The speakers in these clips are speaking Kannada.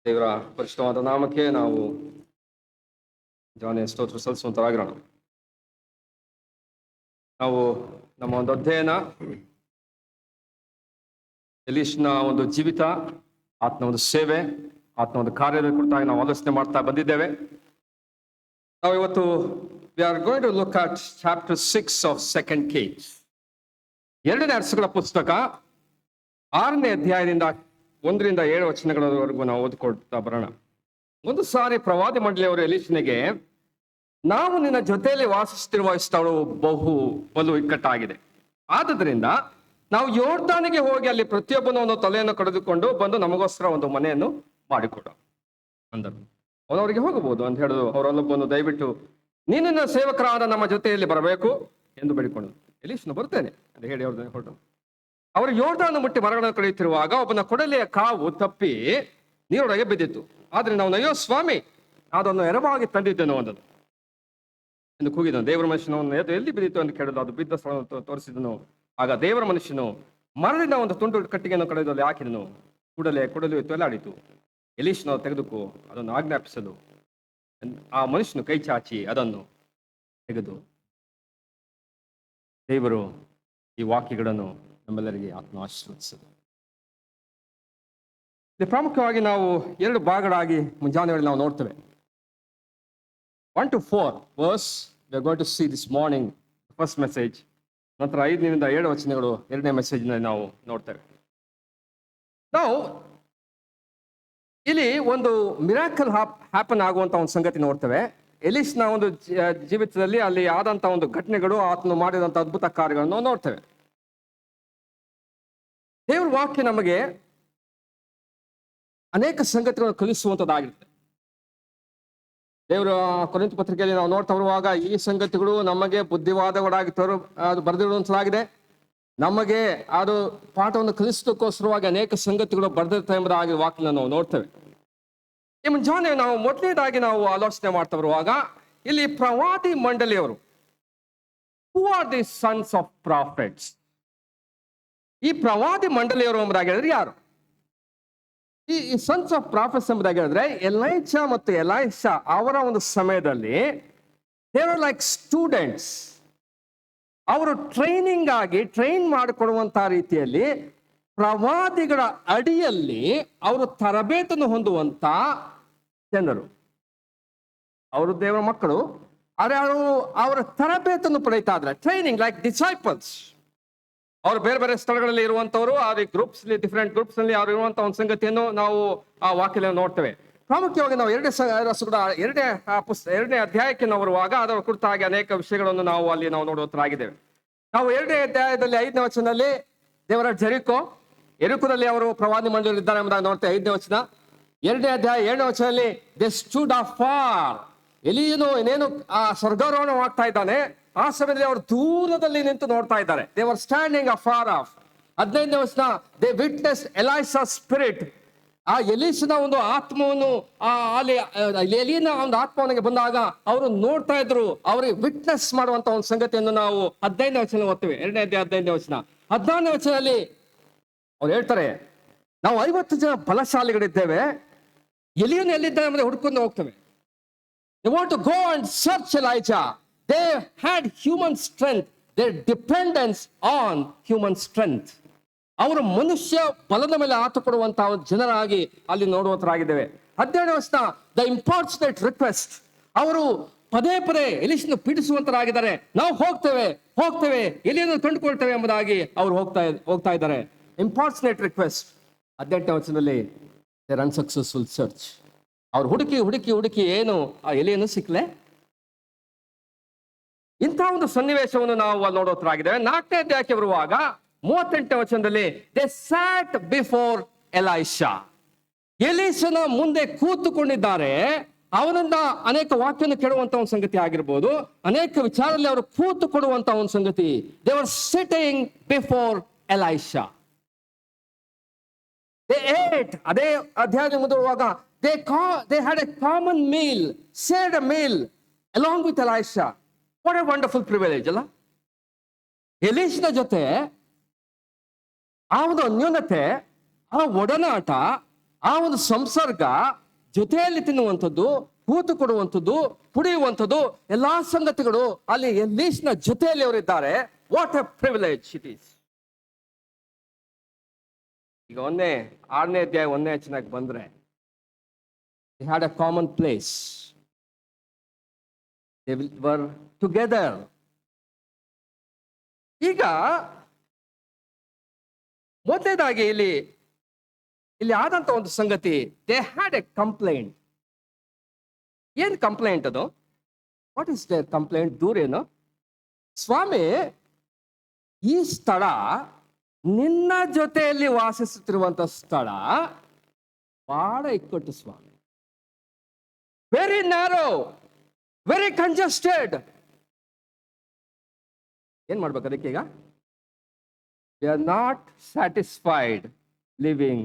ದೇವರ ಪರಿಶುದ್ಧವಾದ ನಾಮಕ್ಕೆ ನಾವು ಜಾನೆ ಸ್ತೋತ್ರ ಸಲ್ಲಿಸುವಂತರಾಗಿರೋಣ. ನಾವು ನಮ್ಮ ಒಂದು ಅಧ್ಯಯನ ಎಲೀಷನ ಒಂದು ಜೀವಿತ, ಆತನ ಒಂದು ಸೇವೆ, ಆತನ ಒಂದು ಕಾರ್ಯದ ಕುರಿತಾಗಿ ನಾವು ಆಲೋಚನೆ ಮಾಡ್ತಾ ಬಂದಿದ್ದೇವೆ. ನಾವು ಇವತ್ತು we are going to look at chapter 6 of second Kings. 2ನೇ ಅರಸುಗಳ ಪುಸ್ತಕ 6ನೇ ಅಧ್ಯಾಯದಿಂದ 1ರಿಂದ 7 ವಚನಗಳವರೆಗೂ ನಾವು ಓದಿಕೊಳ್ತಾ ಬರೋಣ. ಒಂದು ಸಾರಿ ಪ್ರವಾದಿ ಮಂಡಳಿಯವರು ಎಲೀಷನಿಗೆ, ನಾವು ನಿನ್ನ ಜೊತೆಯಲ್ಲಿ ವಾಸಿಸುತ್ತಿರುವ ಸ್ಥಳವು ಬಲು ಇಕ್ಕಟ್ಟಾಗಿದೆ, ಆದುದರಿಂದ ನಾವು ಯೋರ್ದಾನಿಗೆ ಹೋಗಿ ಅಲ್ಲಿ ಪ್ರತಿಯೊಬ್ಬನ ಒಂದು ತಲೆಯನ್ನು ಕಡಿದುಕೊಂಡು ಬಂದು ನಮಗೋಸ್ಕರ ಒಂದು ಮನೆಯನ್ನು ಮಾಡಿಕೊಡು ಅಂದರು. ಅವನವರಿಗೆ ಹೋಗಬಹುದು ಅಂತ ಹೇಳಿದ್ರು. ಅವರಲ್ಲೊಬ್ಬನು, ದಯವಿಟ್ಟು ನೀನಿನ ಸೇವಕರಾದ ನಮ್ಮ ಜೊತೆಯಲ್ಲಿ ಬರಬೇಕು ಎಂದು ಬೇಡಿಕೊಂಡನು. ಎಲೀಷನು ಬರ್ತೇನೆ ಅಂತ ಹೇಳಿ ಅವ್ರನ್ನ ಹೊರಟು. ಅವರು ಯೋರ್ದಾನ ಮುಟ್ಟಿ ಮರಗಳನ್ನು ಕಡಿಯುತ್ತಿರುವಾಗ ಒಬ್ಬನ ಕೊಡಲಿಯ ಕಾವು ತಪ್ಪಿ ನೀರೊಳಗೆ ಬಿದ್ದಿತ್ತು. ಆದ್ರೆ ನಾವು, ಅಯ್ಯೋ ಸ್ವಾಮಿ, ಅದನ್ನು ಎರವಾಗಿ ತಂದಿದ್ದೇನೋ ಅಂದನು ಎಂದು ಕೂಗಿದನು. ದೇವರ ಮನುಷ್ಯನವನ್ನು ಎಲ್ಲಿ ಬಿದ್ದಿತ್ತು ಅಂತ ಕೇಳಿದ್ರು. ಅದು ಬಿದ್ದ ಸ್ಥಳವನ್ನು ತೋರಿಸಿದನು. ಆಗ ದೇವರ ಮನುಷ್ಯನು ಮರದಿಂದ ಒಂದು ತುಂಡು ಕಟ್ಟಿಗೆಯನ್ನು ಕಳೆದು ಅಲ್ಲಿ ಹಾಕಿದನು. ಕೂಡಲೇ ಕೊಡಲು ತೊಲಾಡಿತು. ಎಲೀಷನು ತೆಗೆದುಕೋ ಅದನ್ನು ಆಜ್ಞಾಪಿಸಲು ಆ ಮನುಷ್ಯನು ಕೈ ಚಾಚಿ ಅದನ್ನು ತೆಗೆದು. ದೇವರು ಈ ವಾಕ್ಯಗಳನ್ನು ನಮ್ಮೆಲ್ಲರಿಗೆ ಆತ್ಮ ಆಶೀರ್ವದಿಸಲು. ಇದು ಪ್ರಾಮುಖ್ಯವಾಗಿ ನಾವು 2 ಭಾಗಗಳಾಗಿ ಮುಂಜಾನೆ ವೇಳೆ ನಾವು ನೋಡ್ತೇವೆ. 1 to 4 verse we are going to see this morning, the first message. ನಂತರ 5ರಿಂದ 7 ವಚನಗಳು 2ನೇ ಮೆಸೇಜ್ ನಾವು ನೋಡ್ತೇವೆ. ನಾವು ಇಲ್ಲಿ ಒಂದು ಮಿರಾಕಲ್ ಹ್ಯಾಪನ್ ಆಗುವಂತ ಒಂದು ಸಂಗತಿ ನೋಡ್ತೇವೆ. ಎಲೀಷನ ಒಂದು ಜೀವಿತದಲ್ಲಿ ಅಲ್ಲಿ ಆದಂತ ಒಂದು ಘಟನೆಗಳು, ಆತನು ಮಾಡಿದಂತ ಅದ್ಭುತ ಕಾರ್ಯಗಳನ್ನು ನೋಡ್ತೇವೆ. ದೇವರ ವಾಕ್ಯ ನಮಗೆ ಅನೇಕ ಸಂಗತಿಗಳನ್ನು ಕಲಿಸುವಂತದ್ದಾಗಿರುತ್ತೆ. ದೇವರ ಕೊರಿಂಥ ಪತ್ರಿಕೆಯಲ್ಲಿ ನಾವು ನೋಡ್ತಾ ಬರುವಾಗ ಈ ಸಂಗತಿಗಳು ನಮಗೆ ಬುದ್ಧಿವಾದಗಳಾಗಿ ಅದು ಬರೆದಿರುವಂತದ್ದಾಗಿದೆ. ನಮಗೆ ಅದು ಪಾಠವನ್ನು ಕಲಿಸೋದಕ್ಕೋಸ್ಕರವಾಗಿ ಅನೇಕ ಸಂಗತಿಗಳು ಬರೆದಿರ್ತಾರೆ ಎಂಬುದಾಗಿ ವಾಕ್ಯ ನಾವು ನೋಡ್ತೇವೆ. ಈ ಮುಂಜಾನೆ ನಾವು ಮೊದಲನೇದಾಗಿ ನಾವು ಆಲೋಚನೆ ಮಾಡ್ತಾ ಬರುವಾಗ ಇಲ್ಲಿ ಪ್ರವಾದಿ ಮಂಡಳಿಯವರು, who are the sons of prophets? ಈ ಪ್ರವಾದಿ ಮಂಡಳಿಯವರು ಎಂಬುದಾಗಿ ಹೇಳಿದ್ರೆ ಯಾರು? ಈ ಸನ್ಸ್ ಆಫ್ ಪ್ರಾಫಿಟ್ಸ್ ಎಂಬುದಾಗಿ ಹೇಳಿದ್ರೆ ಎಲೈಜಾ ಮತ್ತು ಎಲೈಷಾ ಅವರ ಒಂದು ಸಮಯದಲ್ಲಿ ದೇ ಆರ್ ಲೈಕ್ ಸ್ಟೂಡೆಂಟ್ಸ್. ಅವರು ಟ್ರೈನಿಂಗ್ ಆಗಿ ಟ್ರೈನ್ ಮಾಡಿಕೊಡುವಂತಹ ರೀತಿಯಲ್ಲಿ ಪ್ರವಾದಿಗಳ ಅಡಿಯಲ್ಲಿ ಅವರು ತರಬೇತನ್ನು ಹೊಂದುವಂತ ಜನರು. ಅವರು ದೇವರ ಮಕ್ಕಳು, ಆದರೆ ಅವರು ಅವರ ತರಬೇತನ್ನು ಪಡೆಯುತ್ತಾ ಇದ್ದಾರೆ. Training like disciples. ಅವರು ಬೇರೆ ಬೇರೆ ಸ್ಥಳಗಳಲ್ಲಿ ಇರುವಂತವರು, ಆ ಗ್ರೂಪ್ಸ್, ಡಿಫರೆಂಟ್ ಗ್ರೂಪ್ಸ್ ನಲ್ಲಿ ಅವರು ಇರುವಂತಹ ಒಂದು ಸಂಗತಿಯನ್ನು ನಾವು ಆ ವಾಕ್ಯದಲ್ಲಿ ನೋಡ್ತೇವೆ. ಪ್ರಾಮುಖ್ಯವಾಗಿ ನಾವು 2ನೇ ಅಧ್ಯಾಯಕ್ಕೆ ನಾವು ಬರುವಾಗ ಅದರ ಕುರಿತಾಗಿ ಅನೇಕ ವಿಷಯಗಳನ್ನು ನಾವು ಅಲ್ಲಿ ನೋಡುವಂತರಾಗಿದ್ದೇವೆ. ನಾವು 2ನೇ ಅಧ್ಯಾಯದಲ್ಲಿ 5ನೇ ವಚನದಲ್ಲಿ ದೇವರ ಎರಿಕೋದಲ್ಲಿ ಅವರು ಪ್ರವಾದಿ ಮಂಡಳಿಯಲ್ಲಿ ಇದ್ದಾರೆ ಎಂಬುದಾಗಿ ನೋಡ್ತೇವೆ. 5ನೇ ವಚನ. 2ನೇ ಅಧ್ಯಾಯ 7ನೇ ವಚನದಲ್ಲಿ ದೇ ಸ್ಟೂಡ್ ಅಫಾರ್. ಎಲೀಯನು ಇನ್ನೇನು ಆ ಸ್ವರ್ಗಾರೋಹಣವಾಗ್ತಾ ಇದ್ದಾನೆ, ಆ ಸಮಯದಲ್ಲಿ ಅವರು ದೂರದಲ್ಲಿ ನಿಂತು ನೋಡ್ತಾ ಇದ್ದಾರೆ. They were standing afar off. 15ನೇ ವಚನ, ದೇ ವಿಟ್ನೆಸ್ ಎಲೈಸಾ ಸ್ಪಿರಿಟ್. ಆ ಎಲೀಷನ ಒಂದು ಆತ್ಮವನ್ನು ಅಲ್ಲಿ ಎಲೀಯನ ಒಂದು ಆತ್ಮವನಿಗೆ ಬಂದಾಗ ಅವರು ನೋಡ್ತಾ ಇದ್ರು. ಅವ್ರಿಗೆ ವಿಟ್ನೆಸ್ ಮಾಡುವಂತ ಒಂದು ಸಂಗತಿಯನ್ನು ನಾವು 15ನೇ ವಚನ ಓದ್ತೇವೆ. 2ನೇ ಅಧ್ಯಾಯ 15ನೇ ವಚನ. 14ನೇ ವಚನದಲ್ಲಿ ಅವ್ರು ಹೇಳ್ತಾರೆ, ನಾವು 50 ಜನ ಬಲಶಾಲಿಗಳಿದ್ದೇವೆ, ಎಲೀಯನು ಎಲ್ಲಿದ್ದಾನೆ ಎಂಬುದು ಹುಡ್ಕೊಂಡು ಹೋಗ್ತೇವೆ. They want to go and search Elijah. They had human strength. Their dependence on human strength. ಅವರು ಮನುಷ್ಯ ಬಲದ ಮೇಲೆ ಆತ ಕೊಡುವಂತಹ ಜನರಾಗಿ ಅಲ್ಲಿ ನೋಡುವಂತರಾಗಿದ್ದೇವೆ. 17ನೇ ವಚನ, ದ ಇಂಪಾರ್ಟೆಂಟ್ ರಿಕ್ವೆಸ್ಟ್. ಅವರು ಪದೇ ಪದೇ ಎಲೀಷನ ಪೀಡಿಸುವಂತರಾಗಿದ್ದಾರೆ. ನಾವು ಹೋಗ್ತೇವೆ ಎಲಿಯನ್ನು ಕಂಡುಕೊಳ್ತೇವೆ ಎಂಬುದಾಗಿ ಅವರು ಹೋಗ್ತಾ ಇದ್ದಾರೆ. Important request. 18ನೇ ವಚನದಲ್ಲಿ ದೇರ್ ಅನ್ಸಕ್ಸಸ್ಫುಲ್ ಸರ್ಚ್. ಅವ್ರು ಹುಡುಕಿ ಏನು ಆ ಎಲೆಯನ್ನು ಸಿಕ್ಕಲೆ. ಇಂಥ ಒಂದು ಸನ್ನಿವೇಶವನ್ನು ನಾವು ಅಲ್ಲಿ ನೋಡೋತರಾಗಿದ್ದೇವೆ. 4ನೇ ಅಧ್ಯಾಯಕ್ಕೆ ಬರುವಾಗ 38ನೇ ವಚನದಲ್ಲಿ ದೇ ಸ್ಯಾಟ್ ಬಿಫೋರ್ ಎಲೈಷಾ. ಎಲೀಷನ ಮುಂದೆ ಕೂತುಕೊಂಡಿದ್ದಾರೆ. ಅವನಿಂದ ಅನೇಕ ವಾಕ್ಯವನ್ನು ಕೇಳುವಂತ ಒಂದು ಸಂಗತಿ ಆಗಿರ್ಬೋದು, ಅನೇಕ ವಿಚಾರದಲ್ಲಿ ಅವರು ಕೂತು ಕೊಡುವಂತ ಒಂದು ಸಂಗತಿ. They were sitting before Elisha. They ate. ಅದೇ ಅಧ್ಯಾಯದಲ್ಲಿ ಮುಂದುವರುವಾಗ they had a common meal, shared a meal along with Elisha. What a wonderful privilege, ಅಲ್ಲ? ಎಲೀಷನ ಜೊತೆ ಆ ಒಂದು ಅನ್ಯೋನ್ಯತೆ, ಆ ಒಡನಾಟ, ಆ ಒಂದು ಸಂಸರ್ಗ, ಜೊತೆಯಲ್ಲಿ ತಿನ್ನುವಂಥದ್ದು, ಕೂತು ಕೊಡುವಂಥದ್ದು, ಕುಡಿಯುವಂಥದ್ದು, ಎಲ್ಲಾ ಸಂಗತಿಗಳು ಅಲ್ಲಿ ಎಲೀಷನ ಜೊತೆಯಲ್ಲಿ ಅವರಿದ್ದಾರೆ. What A privilege it is. ಈಗ 6ನೇ ಅಧ್ಯಾಯ 1ನೇ ವಚನಕ್ಕೆ ಬಂದ್ರೆ, they had a common place, they were together. ಈಗ ಮೊದಲನೇದಾಗಿ ಇಲ್ಲಿ ಆದಂತ ಒಂದು ಸಂಗತಿ, ದೇ ಹ್ಯಾಡ್ ಎ ಕಂಪ್ಲೇಂಟ್. ಏನ್ ಕಂಪ್ಲೇಂಟ್ ಅದು? What is their complaint? ದೂರೇನು? ಸ್ವಾಮಿ, ಈ ಸ್ಥಳ, ನಿನ್ನ ಜೊತೆಯಲ್ಲಿ ವಾಸಿಸುತ್ತಿರುವಂತ ಸ್ಥಳ ಬಹಳ ಇಕ್ಕಟ್ಟು ಸ್ವಾಮಿ. Very narrow, very congested. ಏನ್ ಮಾಡ್ಬೇಕು ಅದಕ್ಕೆ? ಈಗ we are not satisfied living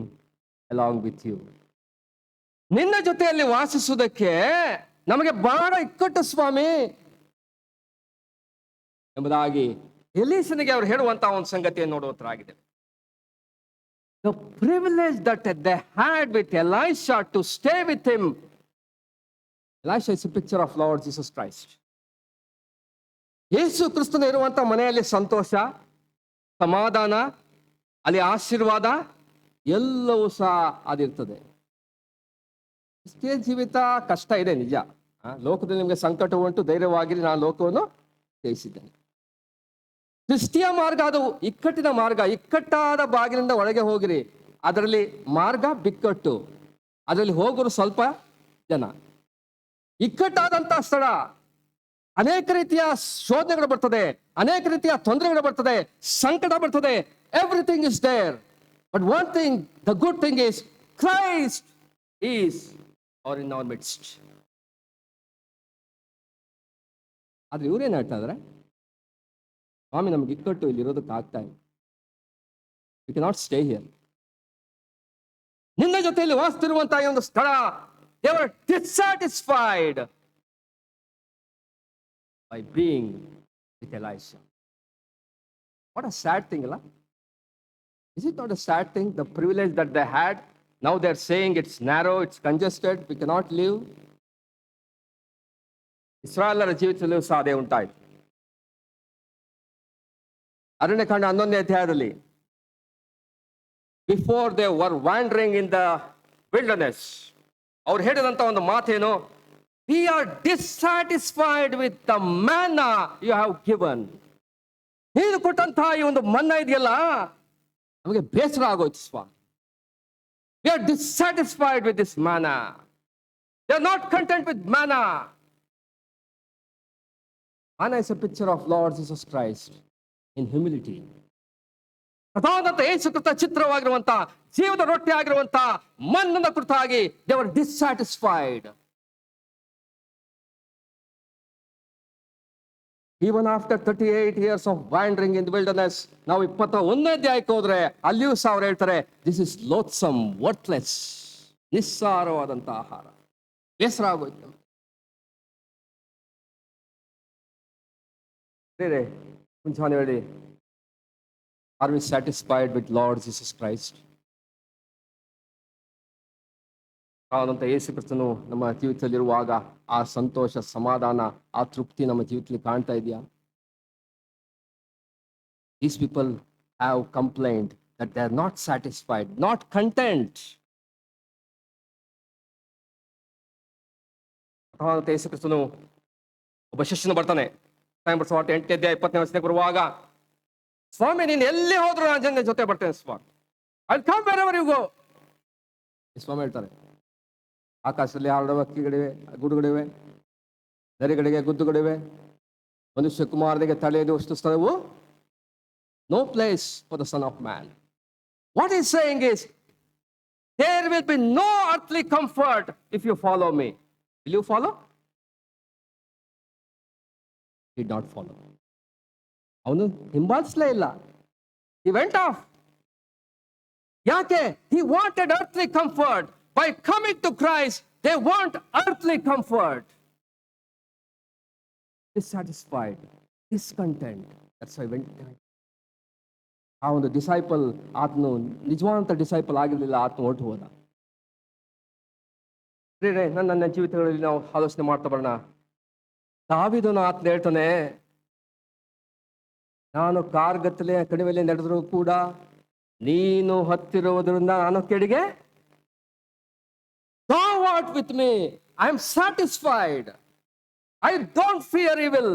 along with you. ನಿನ್ನ ಜೊತೆಯಲ್ಲಿ ವಾಸಿಸುವುದಕ್ಕೆ ನಮಗೆ ಬಹಳ ಇಕ್ಕಟ್ಟು ಸ್ವಾಮಿ ಎಂಬುದಾಗಿ ಎಲೀಷನಿಗೆ ಅವರು ಹೇಳುವಂತಹ ಒಂದು ಸಂಗತಿಯನ್ನು ನೋಡುವಂತಾಗಿದೆ. The privilege that they had with Elisha to stay with him. Elisha is a picture of Lord Jesus Christ. ಯೇಸು ಕ್ರಿಸ್ತನ ಇರುವಂತ ಮನೆಯಲ್ಲಿ ಸಂತೋಷ, ಸಮಾಧಾನ, ಅಲ್ಲಿ ಆಶೀರ್ವಾದ ಎಲ್ಲವೂ ಸಹ ಅದಿರ್ತದೆ. ಇಷ್ಟೇ ಜೀವಿತ ಕಷ್ಟ ಇದೆ ನಿಜ. ಲೋಕದಲ್ಲಿ ನಿಮಗೆ ಸಂಕಟ ಉಂಟು, ಧೈರ್ಯವಾಗಿರಿ, ನಾನು ಲೋಕವನ್ನು ಜಯಿಸಿದ್ದೇನೆ. ಕ್ರಿಸ್ತಿಯ ಮಾರ್ಗ ಅದು ಇಕ್ಕಟ್ಟಿನ ಮಾರ್ಗ. ಇಕ್ಕಟ್ಟಾದ ಬಾಗಿಲಿಂದ ಒಳಗೆ ಹೋಗಿರಿ. ಅದರಲ್ಲಿ ಮಾರ್ಗ ಬಿಕ್ಕಟ್ಟು, ಅದರಲ್ಲಿ ಹೋಗೋರು ಸ್ವಲ್ಪ ಜನ. ಇಕ್ಕಟ್ಟಾದಂತ ಸ್ಥಳ, ಅನೇಕ ರೀತಿಯ ಶೋಧನೆಗಳು ಬರ್ತದೆ, ಅನೇಕ ರೀತಿಯ ತೊಂದರೆಗಳು ಬರ್ತದೆ, ಸಂಕಟ ಬರ್ತದೆ. Everything is there. But one thing, the good thing is Christ is in our midst. ಆದ್ರೆ ಇವ್ರೇನ್ ಹೇಳ್ತಾ ಇದಾರೆ? ಸ್ವಾಮಿ, ನಮ್ಗೆ ಇಕ್ಕಟ್ಟು ಇಲ್ಲಿ ಇರೋದಕ್ಕೆ ಆಗ್ತಾ ಇಲ್ಲ. You cannot stay here. ನಿನ್ನ ಜೊತೆಯಲ್ಲಿ ವಾಸಿಸುತ್ತಿರುವಂತಹ ಒಂದು ಸ್ಥಳ, they were dissatisfied by being with Elisha. What a sad thing, Allah. Is it not a sad thing? The privilege that they had, now they're saying it's narrow, it's congested, we cannot live. ಇಸ್ರಾಯೇಲರ ಜೀವಿತದಲ್ಲೂ ಸಹ ಅದೇ ಉಂಟಾಯಿತು. ಅರಣ್ಯಕಾಂಡ 11ನೇ ಅಧ್ಯಾಯದಲ್ಲಿ, before they were wandering in the wilderness, ಅವ್ರು ಹೇಳಿದಂತ ಒಂದು ಮಾತೇನು? We are dissatisfied with the manna you have given. ನೀನು ಕೊಟ್ಟಂತಹ ಈ ಒಂದು ಮನ್ನಾ ಇದೆಯಲ್ಲ, ನಮಗೆ ಬೇಸರ ಆಗೋಯ್ತು ಸ್ವಾಮಿ. We are dissatisfied with this manna. They are not content with manna. Manna is a picture of Lord Jesus Christ in humility. ಪ್ರಧಾನಂತ Yesu Krista ಚಿತ್ರವಾಗಿರುವಂತ, ಜೀವದ ರೊಟ್ಟಿ ಆಗಿರುವಂತ ಮನ್ನನ ಕುರಿತಾಗಿ they were dissatisfied. Even after 38 years of wandering in the wilderness, ನಾವು 21ನೇ ಅಧ್ಯಾಯಕ್ಕೆ ಹೋದ್ರೆ ಅಲ್ಲಿಯೂ ಸಹ ಅವ್ರು ಹೇಳ್ತಾರೆ, ದಿಸ್ ಇಸ್ ಲೋತ್ಸಮ್, ವರ್ತ್ಲೆಸ್, ನಿಸ್ಸಾರವಾದಂತ ಆಹಾರ. ಬೇಸರ ಆಗೋಯ್ತು. ಮುಂಚೆ ಹೇಳಿ, are we satisfied with Lord Jesus Christ? ಆದಂತ ಯೇಸು ಕ್ರಿಸ್ತನು ನಮ್ಮ ಜೀವಿತದಲ್ಲಿರುವಾಗ ಆ ಸಂತೋಷ, ಸಮಾಧಾನ, ಆ ತೃಪ್ತಿ ನಮ್ಮ ಜೀವಿತದಲ್ಲಿ ಕಾಣ್ತಾ ಇದೆಯಾ? These people have complained that they are not satisfied, not content. ಯೇಸು ಕ್ರಿಸ್ತನು ಒಬ್ಬ ಶಿಷ್ಯನು ಬರ್ತಾನೆ, 8ನೇ ಅಧ್ಯಾಯ 20ನೇ ವಚನಕ್ಕೆ ಬರುವಾಗ, ಸ್ವಾಮಿ, ನೀನು ಎಲ್ಲಿ ಹೋದ್ರು ನಾನು ಜನ ಜೊತೆ ಬರ್ತೇನೆ ಸ್ವಾಮಿ. I'll come wherever you go. ಸ್ವಾಮಿ ಹೇಳ್ತಾರೆ, ಆಕಾಶದಲ್ಲಿ ಹಾರಾಡುವ ಹಕ್ಕಿಗಳಿವೆ, ಗೂಡುಗಳಿವೆ, ನರಿಗಳಿಗೆ ಗುದ್ದುಗಳಿವೆ, ಮನುಷ್ಯ ಕುಮಾರನಿಗೆ ತಲೆಯಷ್ಟು ಸ್ಥಳವು, no place for the son of man. What is saying is, there will be no earthly comfort if you follow me. Will you follow? Did not follow. ಅವನು ಹಿಂಬಾಲಿಸಲೇ ಇಲ್ಲ. He went off. ಯಾಕೆ? He wanted earthly comfort. By coming to Christ, they want earthly comfort. Dissatisfied, discontent. That's why went. ಆ ಒಂದು ಡಿಸೈಪಲ್, ಆತನು ನಿಜವಾದಂತ ಡಿಸೈಪಲ್ ಆಗಿರಲಿಲ್ಲ, ಆತನು ಹೊರಟು ಹೋದ. ಪ್ರಿಯರೇ, ನನ್ನ ಜೀವಿತಗಳಲ್ಲಿ ನಾವು ಆಲೋಚನೆ ಮಾಡ್ತಾ ಬರೋಣ. ದಾವೀದನು ಆತನ ಹೇಳ್ತಾನೆ, ನಾನು ಕಾರ್ಗತ್ತಲೆ ಕಣಿವೆಯಲ್ಲಿ ನಡೆದರೂ ಕೂಡ ನೀನು ಹತ್ತಿರುವುದರಿಂದ ನಾನು ಕೆಳಗೆ Thou art with me. I am satisfied. I don't fear evil.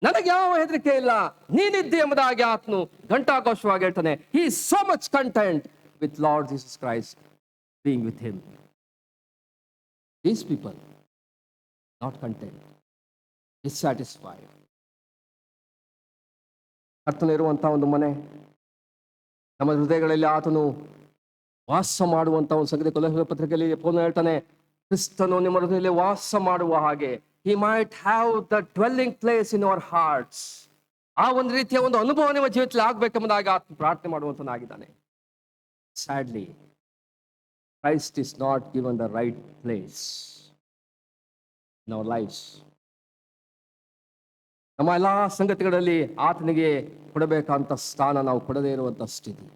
ನನಗೆ ಯಾವ ಹೆದರಿಕೆ ಇಲ್ಲ, ನೀನಿದ್ದೆ ಎಂಬುದಾಗಿ ಆತನು ಘಂಟಾಘೋಷವಾಗಿ ಹೇಳ್ತಾನೆ. He is so much content with Lord Jesus Christ being with him. These people not content, dissatisfied. ಕರ್ತನಿರುವಂತಹ ಒಂದು ಮನೆ, ನಮ್ಮ ಹೃದಯಗಳಲ್ಲಿ ಆತನು ವಾಸ ಮಾಡುವಂತ ಒಂದು ಸಂಗತಿ ಕೊಲೊಸ್ಸೆ ಪತ್ರಿಕೆಯಲ್ಲಿ ಪೌಲನು ಹೇಳ್ತಾನೆ, ಕ್ರಿಸ್ತನು ನಿಮ್ಮ ಹೃದಯದಲ್ಲಿ ವಾಸ ಮಾಡುವ ಹಾಗೆ he might have the dwelling place in our hearts. ಆ ಒಂದು ರೀತಿಯ ಒಂದು ಅನುಭವ ನಿಮ್ಮ ಜೀವಿತದಲ್ಲಿ ಆಗ್ಬೇಕೆಂಬುದಾಗಿ ಆತನು ಪ್ರಾರ್ಥನೆ ಮಾಡುವಂತನಾಗಿದ್ದಾನೆ. Sadly, Christ is not given the right place in our lives. ನಮ್ಮ ಎಲ್ಲಾ ಸಂಗತಿಗಳಲ್ಲಿ ಆತನಿಗೆ ಕೊಡಬೇಕಂತ ಸ್ಥಾನ ನಾವು ಕೊಡದೇ ಇರುವಂತ ಸ್ಥಿತಿ.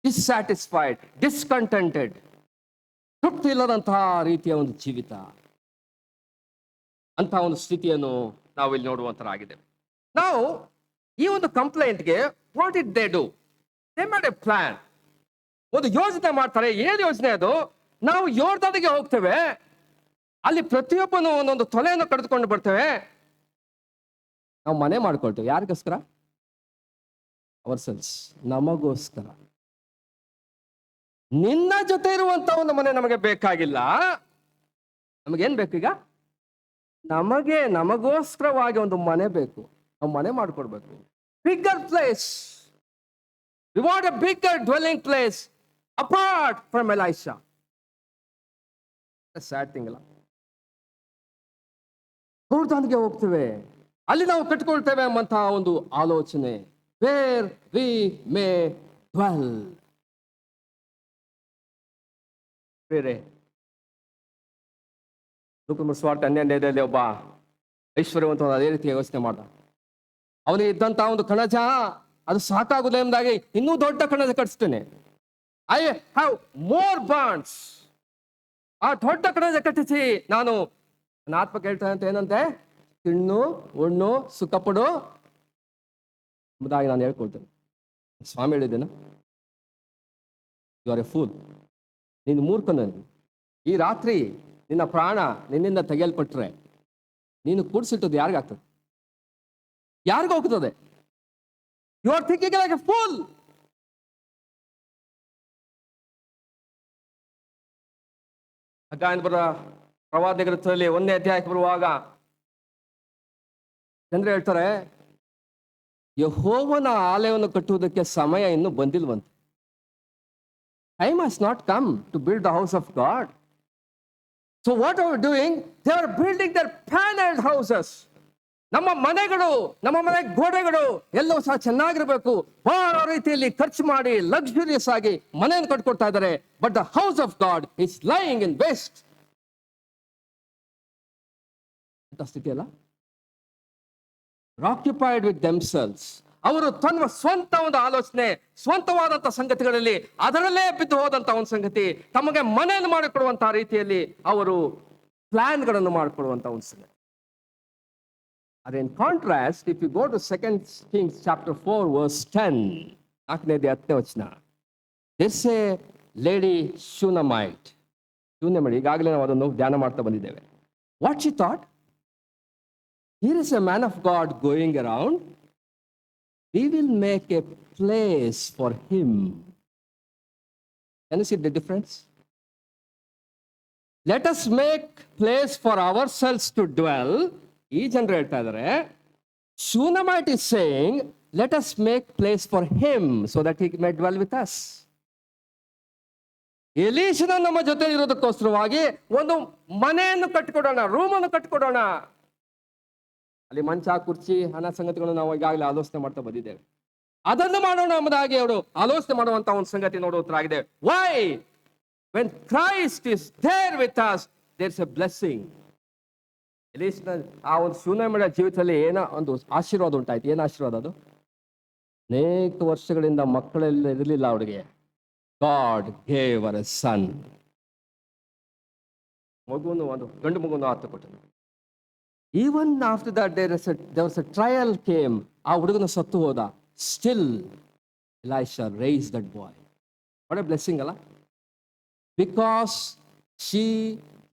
ಡಿಸ್ಸ್ಯಾಟಿಸ್ಫೈಡ್, ಡಿಸ್ಕಂಟೆಂಟೆಡ್, ತೃಪ್ತಿ ಇಲ್ಲದಂತಹ ರೀತಿಯ ಒಂದು ಜೀವಿತ, ಅಂತಹ ಒಂದು ಸ್ಥಿತಿಯನ್ನು ನಾವು ಇಲ್ಲಿ ನೋಡುವಂತರಾಗಿದ್ದೇವೆ. ನಾವು ಈ ಒಂದು ಕಂಪ್ಲೇಂಟ್ಗೆ what did they do? They made a plan. ಒಂದು ಯೋಜನೆ ಮಾಡ್ತಾರೆ. ಏನು ಯೋಜನೆ ಅದು? ನಾವು ಯೋರ್ದಾನಿಗೆ ಹೋಗ್ತೇವೆ, ಅಲ್ಲಿ ಪ್ರತಿಯೊಬ್ಬನು ಒಂದೊಂದು ತೊಲೆಯನ್ನು ಕಡಿದುಕೊಂಡು ಬರ್ತೇವೆ, ನಾವು ಮನೆ ಮಾಡ್ಕೊಳ್ತೇವೆ. ಯಾರಿಗೋಸ್ಕರ? ಅವರ್ಸೆಲ್ಸ್, ನಮಗೋಸ್ಕರ. ನಿನ್ನ ಜೊತೆ ಇರುವಂತ ಒಂದು ಮನೆ ನಮಗೆ ಬೇಕಾಗಿಲ್ಲ. ನಮಗೇನ್ ಬೇಕೀಗ? ನಮಗೋಸ್ಕರವಾಗಿ ಒಂದು ಮನೆ ಬೇಕು. ನಾವು ಮನೆ ಮಾಡ್ಕೊಡ್ಬೇಕು. Bigger place. We want a bigger dwelling place apart from Elisha. Sad thing ಅಲ್ಲ? ಯೋರ್ದಾನಿಗೆ ಹೋಗ್ತೇವೆ, ಅಲ್ಲಿ ನಾವು ಕಟ್ಕೊಳ್ತೇವೆ ಎಂಬಂತಹ ಒಂದು ಆಲೋಚನೆ. Where we may dwell. ಬೇರೆ ಸ್ವಾರ್ಥ 12ನೇದಲ್ಲಿ ಒಬ್ಬ ಐಶ್ವರ್ಯವಂತ ಅದೇ ರೀತಿ ಯೋಚನೆ ಮಾಡ್ದ. ಅವನಿಗೆ ಇದ್ದಂತಹ ಒಂದು ಕಣಜ ಅದು ಸಾಕಾಗುದೇ ಎಂಬುದಾಗಿ ಇನ್ನೂ ದೊಡ್ಡ ಕಣಜ ಕಟ್ಟಿಸ್ತೇನೆ. I have more barns. ಆ ದೊಡ್ಡ ಕಣಜ ಕಟ್ಟಿಸಿ ನಾನು ನನ್ನ ಆತ್ಮ ಕೇಳ್ತೇನೆ ಅಂತ ಏನಂತೆ, ತಿನ್ನು ಉಣ್ಣು ಸುಖಪಡು ಎಂಬುದಾಗಿ ನಾನು ಹೇಳ್ಕೊಳ್ತೇನೆ. ಸ್ವಾಮಿ ಹೇಳಿದ್ದೇನೆ, ಯು ಆರ್ ಎ ಫೂಲ್. ನೀನು ಮೂರ್ಖನು. ಈ ರಾತ್ರಿ ನಿನ್ನ ಪ್ರಾಣ ನಿನ್ನಿಂದ ತೆಗೆಯಲ್ಪಟ್ರೆ ನೀನು ಕೂಡಿಸಿಟ್ಟದ್ದು ಯಾರಿಗಾಗ್ತದೆ? ಯಾರಿಗೂ ಹೋಗ್ತದೆ? You are thinking like a fool. ಬರ ಪ್ರವಾದಿ ಗ್ರಂಥದಲ್ಲಿ 1ನೇ ಅಧ್ಯಾಯಕ್ಕೆ ಬರುವಾಗ ಜನರು ಹೇಳ್ತಾರೆ, ಯೆಹೋವನ ಆಲಯವನ್ನು ಕಟ್ಟುವುದಕ್ಕೆ ಸಮಯ ಇನ್ನೂ ಬಂದಿಲ್ವಂತೆ. Time has not come to build the house of God. So what are we doing? They are building their paneled houses. ನಮ್ಮ ಮನೆಗಳು, ನಮ್ಮ ಮನೆ ಗೋಡೆಗಳು ಎಲ್ಲವೂ ಸಹ ಚೆನ್ನಾಗಿರ್ಬೇಕು. ಬಹಳ ರೀತಿಯಲ್ಲಿ ಖರ್ಚು ಮಾಡಿ ಲಕ್ಸುರಿಯಸ್ ಆಗಿ ಮನೆಯನ್ನು ಕಟ್ಕೊಡ್ತಾ ಇದ್ದಾರೆ. But the house of god is lying in waste. ಅಂತ ಸ್ಥಿತಿ ಅಲ್ಲ? Occupied with themselves. ಅವರು ತನ್ನ ಸ್ವಂತ ಒಂದು ಆಲೋಚನೆ, ಸ್ವಂತವಾದಂಥ ಸಂಗತಿಗಳಲ್ಲಿ ಅದರಲ್ಲೇ ಬಿದ್ದು ಹೋದಂಥ ಒಂದು ಸಂಗತಿ, ತಮಗೆ ಮನೆಯನ್ನು ಮಾಡಿಕೊಡುವಂತಹ ರೀತಿಯಲ್ಲಿ ಅವರು ಪ್ಲಾನ್ಗಳನ್ನು ಮಾಡಿಕೊಡುವಂಥ ಒಂದು ಸಂಗತಿ. ಅದೇ in contrast, if you go to 2 Kings chapter 4 verse 10, 4ನೇ 10ನೇ ವಚನ, this a lady Shunammite. Shunammite, ಈಗಾಗಲೇ ನಾವು ಅದನ್ನು ಧ್ಯಾನ ಮಾಡ್ತಾ ಬಂದಿದ್ದೇವೆ. What she thought? Here is a man of God going around. We will make a place for him. Can you see the difference? Let us make place for ourselves to dwell. ಈ ಜನರು ಹೇಳ್ತಾ ಇದ್ದಾರೆ, Shunammite is saying, let us make place for him so that he may dwell with us. ಎಲೀಷನ ನಮ್ಮ ಜೊತೆ ಇರೋದಕ್ಕೋಸ್ಕರವಾಗಿ ಒಂದು ಮನೆಯನ್ನು ಕಟ್ಟಿಕೊಡೋಣ, ರೂಮನ್ನು ಕಟ್ಟಿಕೊಡೋಣ. ಅಲ್ಲಿ ಮಂಚ, ಕುರ್ಚಿ, ಹಣ ಸಂಗತಿಗಳನ್ನು ನಾವು ಈಗಾಗಲೇ ಆಲೋಚನೆ ಮಾಡ್ತಾ ಬಂದಿದ್ದೇವೆ. ಅದನ್ನು ಮಾಡೋಣ ಎಂಬುದಾಗಿ ಅವರು ಆಲೋಚನೆ ಮಾಡುವಂತ ಒಂದು ಸಂಗತಿ ನೋಡುವಂತಾಗಿದೆ. Why? When Christ is there with us, there is a blessing. ಆ ಒಂದು ಶೂನ್ಯಮಳ ಜೀವಿತದಲ್ಲಿ ಏನೋ ಒಂದು ಆಶೀರ್ವಾದ ಉಂಟಾಯ್ತು. ಏನು ಆಶೀರ್ವಾದ ಅದು? ಅನೇಕ ವರ್ಷಗಳಿಂದ ಮಕ್ಕಳೆಲ್ಲ ಇರಲಿಲ್ಲ ಅವರಿಗೆ. God gave our a son. ಮಗುವನ್ನು, ಒಂದು ಗಂಡು ಮಗುವನ್ನು ಆತ ಕೊಟ್ಟನು. Even after that there was a trial came. ಆ ಹುಡುಗನ ಸತ್ತು ಹೋದ. Still Elisha raise that boy. What a blessing ಅಲ್ಲ. Because she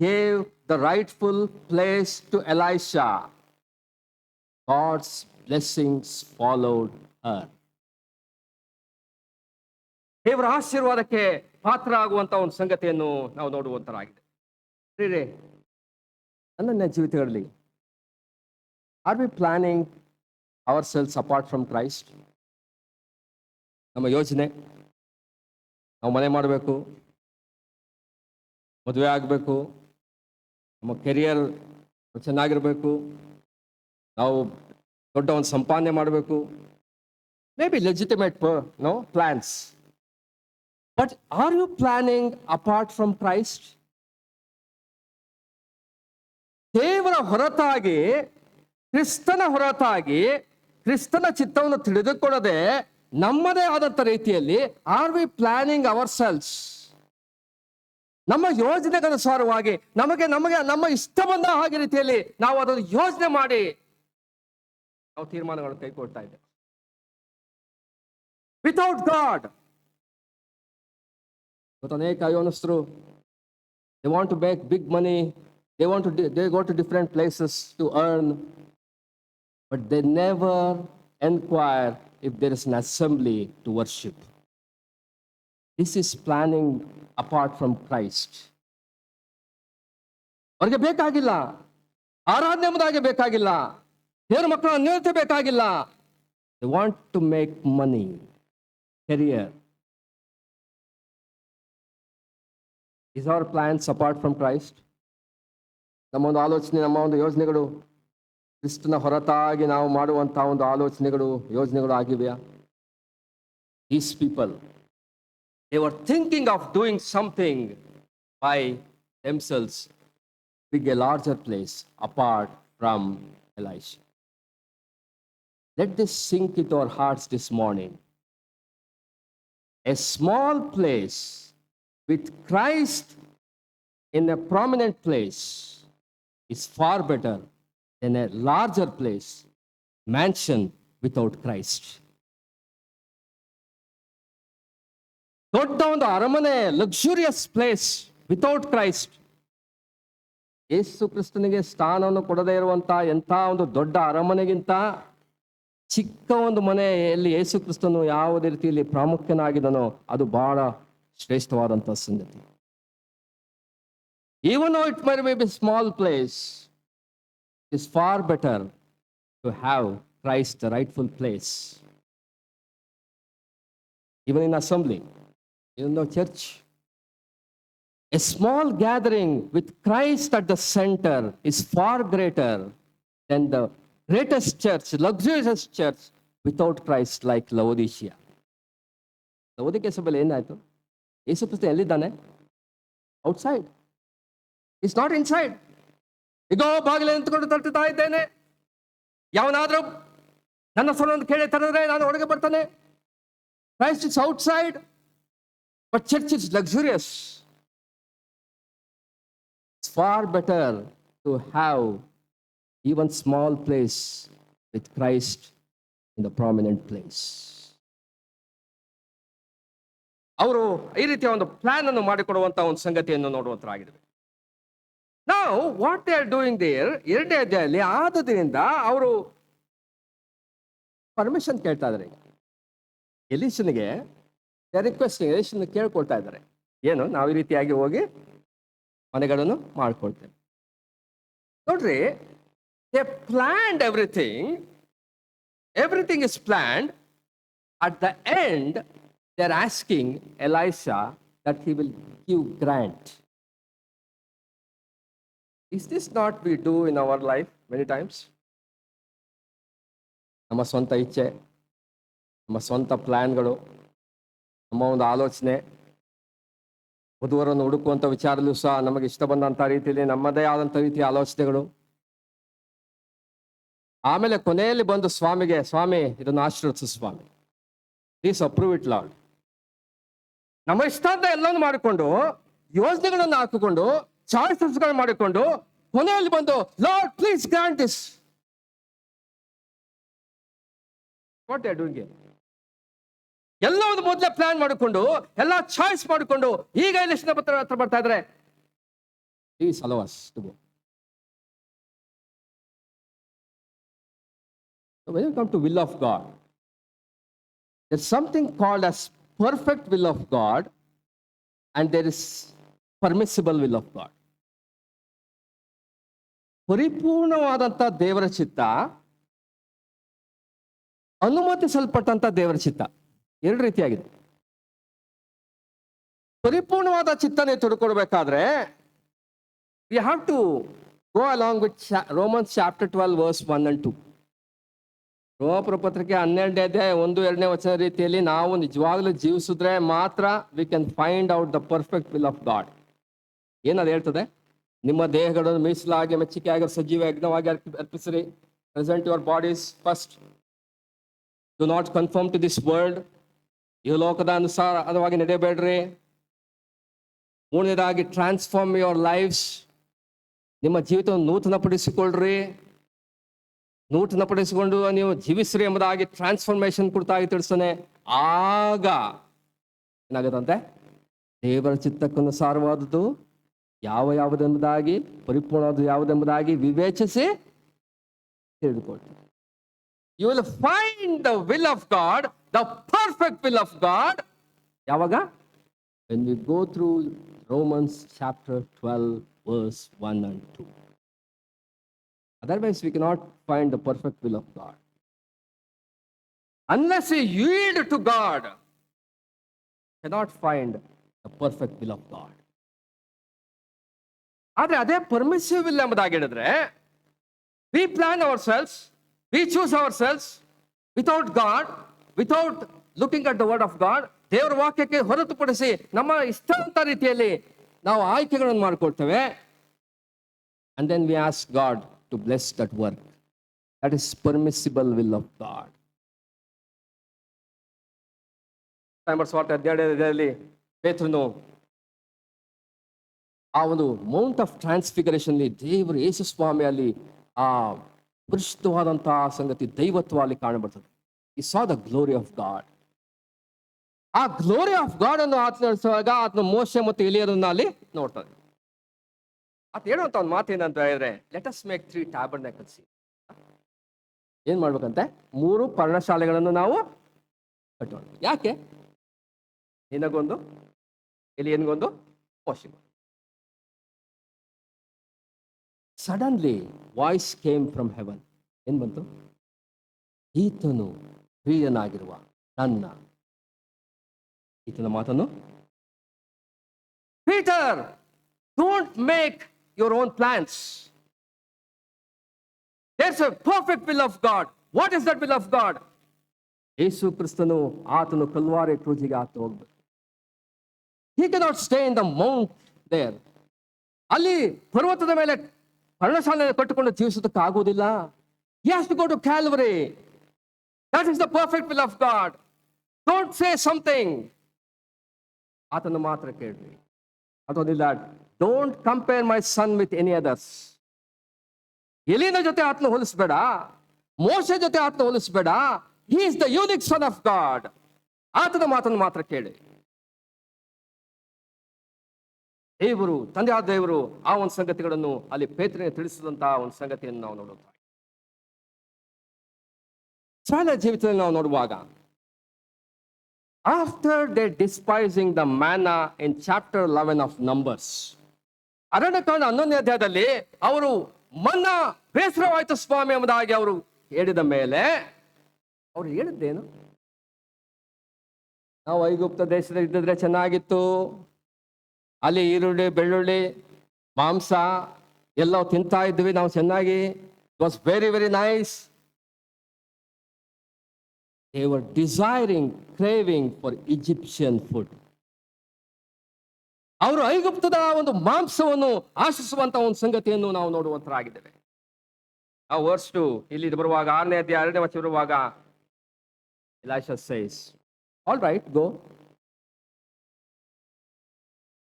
gave the rightful place to Elisha, God's blessings followed her. ದೇವರ ಆಶೀರ್ವಾದಕ್ಕೆ ಪಾತ್ರ ಆಗುವಂತ ಒಂದು ಸಂಗತಿಯನ್ನು ನಾವು ನೋಡುವಂತರಾಗಿದೆ. ನನ್ನ ಜೀವಿತಗಳಲ್ಲಿ are we planning ourselves apart from Christ? ನಮ್ಮ ಯೋಚನೆ, ನಾವು ಮನೆ ಮಾಡಬೇಕು, ಮದುವೆ ಆಗಬೇಕು, ನಮ್ಮ ಕೆರಿಯರ್ ಚೆನ್ನಾಗಿರಬೇಕು, ನಾವು ದೊಡ್ಡ ಒಂದು ಸಂಪಾದನೆ ಮಾಡಬೇಕು, may be legitimate plans. But are you planning apart from Christ? ದೇವರ ಹೊರತಾಗಿ, ಕ್ರಿಸ್ತನ ಹೊರತಾಗಿ, ಕ್ರಿಸ್ತನ ಚಿತ್ತವನ್ನು ತಿಳಿದುಕೊಳ್ಳದೆ ನಮ್ಮದೇ ಆದಂಥ ರೀತಿಯಲ್ಲಿ are we planning ourselves? ನಮ್ಮ ಯೋಜನೆಗನುಸಾರವಾಗಿ ನಮಗೆ ನಮ್ಮ ಇಷ್ಟ ಬಂದ ಹಾಗೆ ರೀತಿಯಲ್ಲಿ ನಾವು ಅದನ್ನು ಯೋಚನೆ ಮಾಡಿ ನಾವು ತೀರ್ಮಾನಗಳನ್ನು ಕೈಗೊಳ್ತಾ ಇದ್ದೇವೆ ವಿತೌಟ್ ಗಾಡ್. ಇವತ್ತು ಅನೇಕ ಯೌವನಸ್ಥರು, they want to make big money, they go to different places to earn, but they never inquire if there is an assembly to worship. This is planning apart from Christ. ಅವ್ರಿಗೆ ಬೇಕಾಗಿಲ್ಲ ಆರಾಧನೆ ಎಂಬುದಾಗಿ, ಬೇಕಾಗಿಲ್ಲ ದೇವರ ಮಕ್ಕಳ ಅನ್ಯೋನ್ಯತೆ ಬೇಕಾಗಿಲ್ಲ. They want to make money, career. Is our plans apart from Christ? ನಮ್ಮ ಒಂದು ಆಲೋಚನೆ, ನಮ್ಮ ಒಂದು ಯೋಜನೆಗಳು ಕ್ರಿಸ್ತನ ಹೊರತಾಗಿ ನಾವು ಮಾಡುವಂತಹ ಒಂದು ಯೋಜನೆಗಳು ಆಗಿವೆಯಾ? These people, they were thinking of doing something by themselves, big a larger place apart from Elisha. Let this sink into our hearts this morning. A small place with Christ in a prominent place is far better than a larger place, mansion without Christ. ದೊಡ್ಡ ಒಂದು ಅರಮನೆ, ಲಕ್ಸುರಿಯಸ್ ಪ್ಲೇಸ್ ವಿತೌಟ್ ಕ್ರೈಸ್ಟ್. ಯೇಸು ಕ್ರಿಸ್ತನಿಗೆ ಸ್ಥಾನವನ್ನು ಕೊಡದೇ ಇರುವಂತ ಎಂಥ ಒಂದು ದೊಡ್ಡ ಅರಮನೆಗಿಂತ ಚಿಕ್ಕ ಒಂದು ಮನೆಯಲ್ಲಿ ಯೇಸು ಕ್ರಿಸ್ತನು ಯಾವುದೇ ರೀತಿಯಲ್ಲಿ ಪ್ರಾಮುಖ್ಯನಾಗಿದನೋ ಅದು ಬಹಳ ಶ್ರೇಷ್ಠವಾದಂತಹ ಸಂಗತಿ. Even though it might be a small place, it is far better to have Christ the rightful place. Even in assembly, even though church, a small gathering with Christ at the center is far greater than the greatest church, luxurious church without Christ, like Laodicea. ಲವೋದಿಕೀಯ ಸಭೆಯಲ್ಲಿ ಏನಾಯ್ತು? ಯೇಸು ಕ್ರಿಸ್ತ ಎಲ್ಲಿದ್ದಾನೆ? ಔಟ್ಸೈಡ್. It's not inside. ಇದೋ ಬಾಗಿಲು ನಿಂತುಕೊಂಡು ತಟ್ಟುತ್ತಾ ಇದ್ದೇನೆ, ಯಾವನಾದ್ರೂ ನನ್ನ ಸ್ವರವನ್ನು ಕೇಳಿ ತರದ್ರೆ ನಾನು ಒಳಗೆ ಬರ್ತಾನೆ. Christ is outside, but church is luxurious. It's far better to have even small place with Christ in the prominent place. ಅವರು ಈ ರೀತಿಯ ಒಂದು ಪ್ಲಾನ್ ಅನ್ನು ಮಾಡಿಕೊಡುವಂತಹ ಒಂದು ಸಂಗತಿಯನ್ನು ನೋಡುವಂತರಾಗಿದ್ದಾರೆ. ನಾವು what they are doing there, 2ನೇ ಅಧ್ಯಾಯದಲ್ಲಿ ಆದುದರಿಂದ ಅವರು ಪರ್ಮಿಷನ್ ಕೇಳ್ತಾ ಇದ್ದಾರೆ. ಎಲೀಷನಿಗೆ ರಿಕ್ವೆಸ್ಟ್, ಎಲೀಷನ್ ಕೇಳ್ಕೊಳ್ತಾ ಇದ್ದಾರೆ, ಏನು ನಾವು ಈ ರೀತಿಯಾಗಿ ಹೋಗಿ ಮನೆಗಳನ್ನು ಮಾಡ್ಕೊಳ್ತೇವೆ. ನೋಡ್ರಿ, they planned everything is planned. At the end they are asking Elisha that he will give grant. Is this not we do in our life many times? ನಮ್ಮ ಸ್ವಂತ ಇಚ್ಛೆ, ನಮ್ಮ ಸ್ವಂತ ಪ್ಲಾನ್ಗಳು, ನಮ್ಮ ಒಂದು ಆಲೋಚನೆ, ವಧುವರನ್ನು ಹುಡುಕುವಂಥ ವಿಚಾರದಲ್ಲೂ ಸಹ ನಮಗೆ ಇಷ್ಟ ಬಂದಂಥ ರೀತಿಯಲ್ಲಿ ನಮ್ಮದೇ ಆದಂಥ ರೀತಿಯ ಆಲೋಚನೆಗಳು. ಆಮೇಲೆ ಕೊನೆಯಲ್ಲಿ ಬಂದು ಸ್ವಾಮಿಗೆ, ಸ್ವಾಮಿ ಇದನ್ನು ಆಶೀರ್ವದಿಸು ಸ್ವಾಮಿ, ಪ್ಲೀಸ್ ಅಪ್ರೂವ್ ಇಟ್ ಲಾರ್ಡ್. ನಮ್ಮ ಇಷ್ಟ ಅಂತ ಎಲ್ಲವನ್ನು ಮಾಡಿಕೊಂಡು ಯೋಜನೆಗಳನ್ನು ಹಾಕಿಕೊಂಡು ಚಾಯ್ಸಸ್ಗಳು ಮಾಡಿಕೊಂಡು ಕೊನೆಯಲ್ಲಿ ಬಂದು lord please grant this. What they are doing here? ಎಲ್ಲವನ್ನು ಮೊದಲೇ ಪ್ಲಾನ್ ಮಾಡಿಕೊಂಡು ಎಲ್ಲ ಚಾಯ್ಸ್ ಮಾಡಿಕೊಂಡು ಈಗ ಎಲೆಕ್ಷನ್ ಹತ್ರ ಬರ್ತಾ ಇದ್ರೆ please allow us to go. When you come to will of God, there's something called as perfect will of God, and there is permissible will of God. ಪರಿಪೂರ್ಣವಾದಂಥ ದೇವರ ಚಿತ್ತ, ಅನುಮತಿಸಲ್ಪಟ್ಟಂತ ದೇವರ ಚಿತ್ತ, ಎರಡು ರೀತಿಯಾಗಿದೆ. ಪರಿಪೂರ್ಣವಾದ ಚಿತ್ತನೆ ತಿಳ್ಕೊಳ್ಬೇಕಾದ್ರೆ we have to go along with Romans chapter 12 verse 1 and 2. ರೋಮಪುರ ಪತ್ರಿಕೆ 12ನೇ ಅಧ್ಯಾಯ 1-2ನೇ ವಚನ ರೀತಿಯಲ್ಲಿ ನಾವು ನಿಜವಾಗ್ಲೂ ಜೀವಿಸಿದ್ರೆ ಮಾತ್ರ we can find out the perfect will of God. ಏನದು ಹೇಳ್ತದೆ? ನಿಮ್ಮ ದೇಹಗಳನ್ನು ಮೀಸಲಾಗಿ ಮೆಚ್ಚುಗೆಯಾಗಿ ಸಜೀವ ಯಜ್ಞವಾಗಿ ಅರ್ಪಿಸಿರಿ. Present your bodies first. Do not confirm to this world. ಈ ಲೋಕದ ಅನುಸಾರವಾಗಿ ನಡೆಯಬೇಡ್ರಿ. ಮೂರನೇದಾಗಿ ಟ್ರಾನ್ಸ್ಫಾರ್ಮ್ ಯುವರ್ ಲೈಫ್ಸ್. ನಿಮ್ಮ ಜೀವಿತವನ್ನು ನೂತನಪಡಿಸಿಕೊಳ್ಳ್ರಿ. ನೂತನಪಡಿಸಿಕೊಂಡು ನೀವು ಜೀವಿಸ್ರಿ ಎಂಬುದಾಗಿ ಟ್ರಾನ್ಸ್ಫಾರ್ಮೇಶನ್ ಕುರಿತಾಗಿ ತಿಳಿಸ್ತಾನೆ. ಆಗ ಏನಾಗುತ್ತಂತೆ? ದೇವರ ಚಿತ್ತಕ್ಕನುಸಾರವಾದದ್ದು ಯಾವುದೆಂಬುದಾಗಿ, ಪರಿಪೂರ್ಣವಾದ ಯಾವುದೆಂಬುದಾಗಿ ವಿವೇಚಿಸಿ ತಿಳಿದುಕೊಳ್ತೀವಿ. You will find the will of God, the perfect will of God. ಯಾವಾಗ? when we go through Romans chapter 12 verse 1 and 2. Otherwise, we cannot find the perfect will of God. Unless we yield to God, cannot find the perfect will of God. ಆದರೆ ಅದೇ ಪರ್ಮಿಸಿವ್ ವಿಲ್ ಎಂಬುದಾಗಿ ಹೇಳಿದ್ರೆ, we plan ourselves, we choose ourselves without God, without looking at the word of God. ದೇವರ ವಾಕ್ಯಕ್ಕೆ ಹೊರತುಪಡಿಸಿ ನಮ್ಮ ಇಷ್ಟಂತ ರೀತಿಯಲ್ಲಿ ನಾವು ಆಯ್ಕೆಗಳನ್ನು ಮಾಡಿಕೊಳ್ತೇವೆ. And then we ask God to bless that work. That is permissible will of God. ಸ್ವಾರ್ಥ 12ರಲ್ಲಿ ಪೇತ್ರನು ಆ ಒಂದು ಮೌಂಟ್ ಆಫ್ ಟ್ರಾನ್ಸ್ಫಿಗರೇಷನ್ ದೇವರು ಯೇಸು ಸ್ವಾಮಿಯಲ್ಲಿ ಆ ಪರಿಶುದ್ಧವಾದಂತಹ ಸಂಗತಿ ದೈವತ್ವ ಅಲ್ಲಿ ಕಾಣಬರ್ತದೆ. He saw the glory of God. ಆ ಗ್ಲೋರಿ ಆಫ್ ಗಾಡ್ ಅನ್ನು ಆತನಿಸುವಾಗ ಆತನ ಮೋಶೆ ಮತ್ತು ಎಲಿಯರನ್ನ ಅಲ್ಲಿ ನೋಡ್ತಾನೆ. ಆತ ಹೇಳುವಂತ ಒಂದು ಮಾತು ಏನಂತ ಹೇಳಿದ್ರೆ, ಲೆಟ್ ಅಸ್ ಮೇಕ್ 3 ಟ್ಯಾಬರ್ನಾಕಲ್ಸ್. ಏನ್ ಮಾಡ್ಬೇಕಂತೆ? 3 ಪರ್ಣಶಾಲೆಗಳನ್ನು ನಾವು ಕಟ್ಟೋಣ. ಯಾಕೆ? ನಿನಗೊಂದು, ಎಲಿಯನ್ಗೊಂದು, ಮೋಶೆಗೊಂದು. Suddenly voice came from heaven. ಏನ್ ಬಂತು? ಈತನು ಪ್ರಿಯನಾಗಿರುವ ನನ್ನ. ಈತನ ಮಾತನ್ನು, Peter, don't make your own plans. There's a perfect will of God. What is that will of God? ಯೇಸು ಕ್ರಿಸ್ತನು ಆತನು ಕಲ್ವಾರಿ ಕ್ರೂಜಿಗೆ ಆತ ಹೋಗ್ಬೇಕು. He cannot stay in the mount there. ಅಲ್ಲಿ ಪರ್ವತದ ಮೇಲೆ ಪರ್ಣಶಾಲೆ ಕಟ್ಟಿಕೊಂಡು ಜೀವಿಸೋದಕ್ಕಾಗುವುದಿಲ್ಲ. He has to go to Calvary. That is the perfect will of God. Don't say something. ಆತನು ಮಾತ್ರ ಕೇಳ್ರಿ. ಅದೊಂದಿಲ್ಲ, don't compare my son with any others. ಎಲಿಯನ ಜೊತೆ ಆತನ ಹೋಲಿಸಬೇಡ, ಮೋಶೆ ಜೊತೆ ಆತನ ಹೋಲಿಸಬೇಡ. He is the unique son of God. ಆತನ ಮಾತನ್ನು ಮಾತ್ರ ಕೇಳಿ. ದೇವರು, ತಂದೆಯಾದ ದೇವರು ಆ ಒಂದು ಸಂಗತಿಗಳನ್ನು ಅಲ್ಲಿ ಪೇತ್ರನಿಗೆ ತಿಳಿಸಿದಂತಹ ಒಂದು ಸಂಗತಿಯನ್ನು ನಾವು ನೋಡುತ್ತಾರೆ. ಇಸ್ರಾಯೇಲರ ಜೀವಿತದಲ್ಲಿ ನಾವು ನೋಡುವಾಗ, after they despising the manna in chapter 11 of Numbers, Aranya Kanda 11ನೇ ಅಧ್ಯಾಯದಲ್ಲಿ ಅವರು ಮನ್ನಾ ಬೇಸರವಾಯಿತು ಸ್ವಾಮಿ ಎಂಬುದಾಗಿ ಅವರು ಹೇಳಿದ ಮೇಲೆ ಅವರು ಹೇಳಿದ್ದೇನು? ನಾವು ಐಗುಪ್ತ ದೇಶದಲ್ಲಿ ಇದ್ದಿದ್ರೆ ಚೆನ್ನಾಗಿತ್ತು, ಅಲ್ಲಿ ಈರುಳ್ಳಿ, ಬೆಳ್ಳುಳ್ಳಿ, ಮಾಂಸ ಎಲ್ಲ ತಿಂತಾ ಇದ್ವಿ ನಾವು ಚೆನ್ನಾಗಿ. It was very very nice. They were desiring, craving for Egyptian food. ಅವರು ಐಗುಪ್ತದ ಒಂದು ಮಾಂಸವನ್ನು ಆಶಿಸುವಂತ ಒಂದು ಸಂಗತಿಯನ್ನು ನಾವು ನೋಡುವಂತರಾಗಿದ್ದೇವೆ. ಆ ವರ್ಸ್ 2 ಇಲ್ಲಿ ಬರುವಾಗ 6ನೇ ಅಧ್ಯಾಯ 2ನೇ ವಚನ ಬರುವಾಗ, Elisha says, all right, go.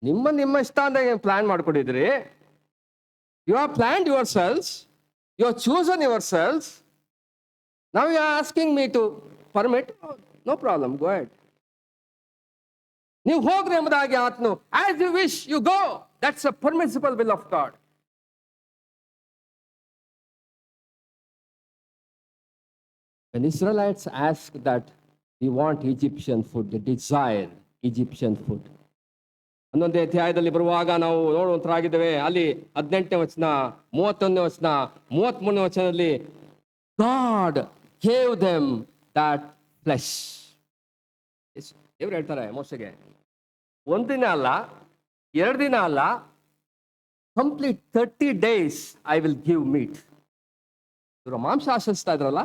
ನಿಮ್ಮ ಇಷ್ಟ ಅಂತ ಪ್ಲಾನ್ ಮಾಡ್ಕೊಂಡಿದ್ರಿ. You are planned yourselves, you are chosen yourselves. Now you are asking me to permit. No problem, go ahead. ನೀವು ಹೋಗ್ರಿ ಎಂಬುದಾಗಿ ಆತನು as you wish you go. That's a permissible will of God. When Israelites ask that we want Egyptian food, they desire Egyptian food. 11ನೇ ಅಧ್ಯಾಯದಲ್ಲಿ ಬರುವಾಗ ನಾವು ನೋಡುವಂತರಾಗಿದ್ದೇವೆ. ಅಲ್ಲಿ 18ನೇ ವಚನ, 31ನೇ ವಚನ, 33ನೇ ವಚನದಲ್ಲಿ God gave them that flesh. ದೇವರು ಹೇಳ್ತಾರೆ ಮೋಶೆಗೆ, ಒಂದಿನ ಅಲ್ಲ, 2 ದಿನ ಅಲ್ಲ, complete 30 days I will give meet. ಇವರು ಮಾಂಸ ಆಶಿಸ್ತಾ ಇದ್ರಲ್ಲ,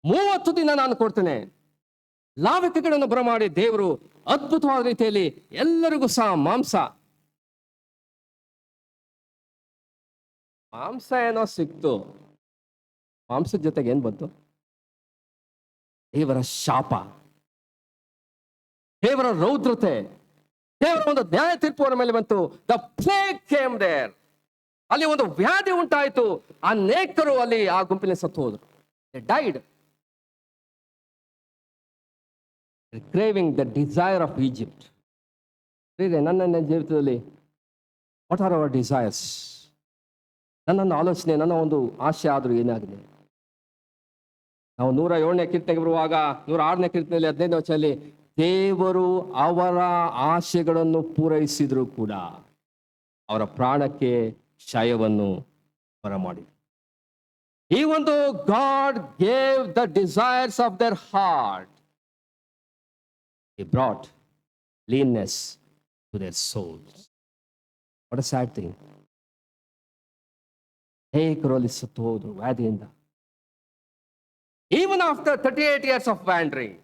30 ದಿನ ನಾನು ಕೊಡ್ತೇನೆ. ಲಾವಕಿಗಳನ್ನು ಬರಮಾಡಿ ದೇವರು ಅದ್ಭುತವಾದ ರೀತಿಯಲ್ಲಿ ಎಲ್ಲರಿಗೂ ಸಹ ಮಾಂಸ ಏನೋ ಸಿಕ್ತು. ಮಾಂಸದ ಜೊತೆಗೆ ಏನ್ ಬಂತು? ದೇವರ ಶಾಪ, ದೇವರ ರೌದ್ರತೆ, ದೇವರ ಒಂದು ನ್ಯಾಯ ತೀರ್ಪು ಅವರ ಮೇಲೆ ಬಂತು. The plague came there. ಅಲ್ಲಿ ಒಂದು ವ್ಯಾಧಿ ಉಂಟಾಯಿತು. ಅನೇಕರು ಅಲ್ಲಿ ಆ ಗುಂಪಿನ ಸತ್ತು ಹೋದ್ರು. They died. Craving the desire of Egypt. ನನ್ನ ಜೀವಿತದಲ್ಲಿ ವಾಟ್ ಆರ್ ಅವರ್ ಡಿಸೈರ್ಸ್? ನನ್ನ ಆಲೋಚನೆ, ನನ್ನ ಒಂದು ಆಶೆ ಆದರೂ ಏನಾಗಿದೆ? ನಾವು 107ನೇ ಕೀರ್ತನೆಗೆ ಬರುವಾಗ 106ನೇ ಕೀರ್ತನೆಯಲ್ಲಿ 15ನೇ ವಚನದಲ್ಲಿ ದೇವರು ಅವರ ಆಶೆಗಳನ್ನು ಪೂರೈಸಿದ್ರು ಕೂಡ ಅವರ ಪ್ರಾಣಕ್ಕೆ ಕ್ಷಯವನ್ನು ಬರಮಾಡಿ. ಈ ಒಂದು god gave the desires of their heart. He brought leanness to their souls. What a sad thing. ಹೇಕರಲ್ಲಿ ಸತ್ತು ಹೋದ್ರು ವ್ಯಾಧಿಯಿಂದ. Even after 38 years of wandering,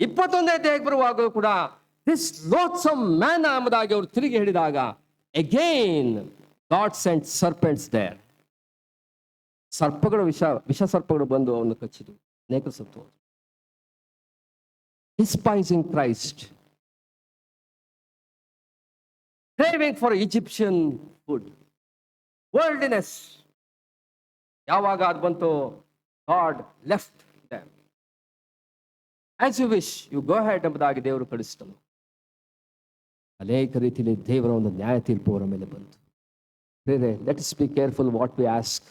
21ನೇ ಅಧ್ಯಾಯಕ್ಕೆ ಬರುವಾಗ ಕೂಡ this loathsome manna ಎಂಬುದಾಗಿ ಅವರು ತಿರುಗಿ ಹೇಳಿದಾಗ again God sent serpents there. ಸರ್ಪಗಳು, ವಿಷ ಸರ್ಪಗಳು ಬಂದು ಅವನು ಕಚ್ಚಿತು. ಅನೇಕ ಸತ್ತು ಹೋದ್ರು. Despising Christ, craving for Egyptian food, worldliness. ಯಾವಾಗ ಅದು ಬಂತು, God left them. As you wish, you go ahead ಎಂಬುದಾಗಿ ದೇವರು ಕಳಿಸಿದನು. ಅನೇಕ ರೀತಿಯಲ್ಲಿ ದೇವರ ಒಂದು ನ್ಯಾಯ ತೀರ್ಪು ಅವರ ಮೇಲೆ ಬಂತು. Let's be careful what we ask.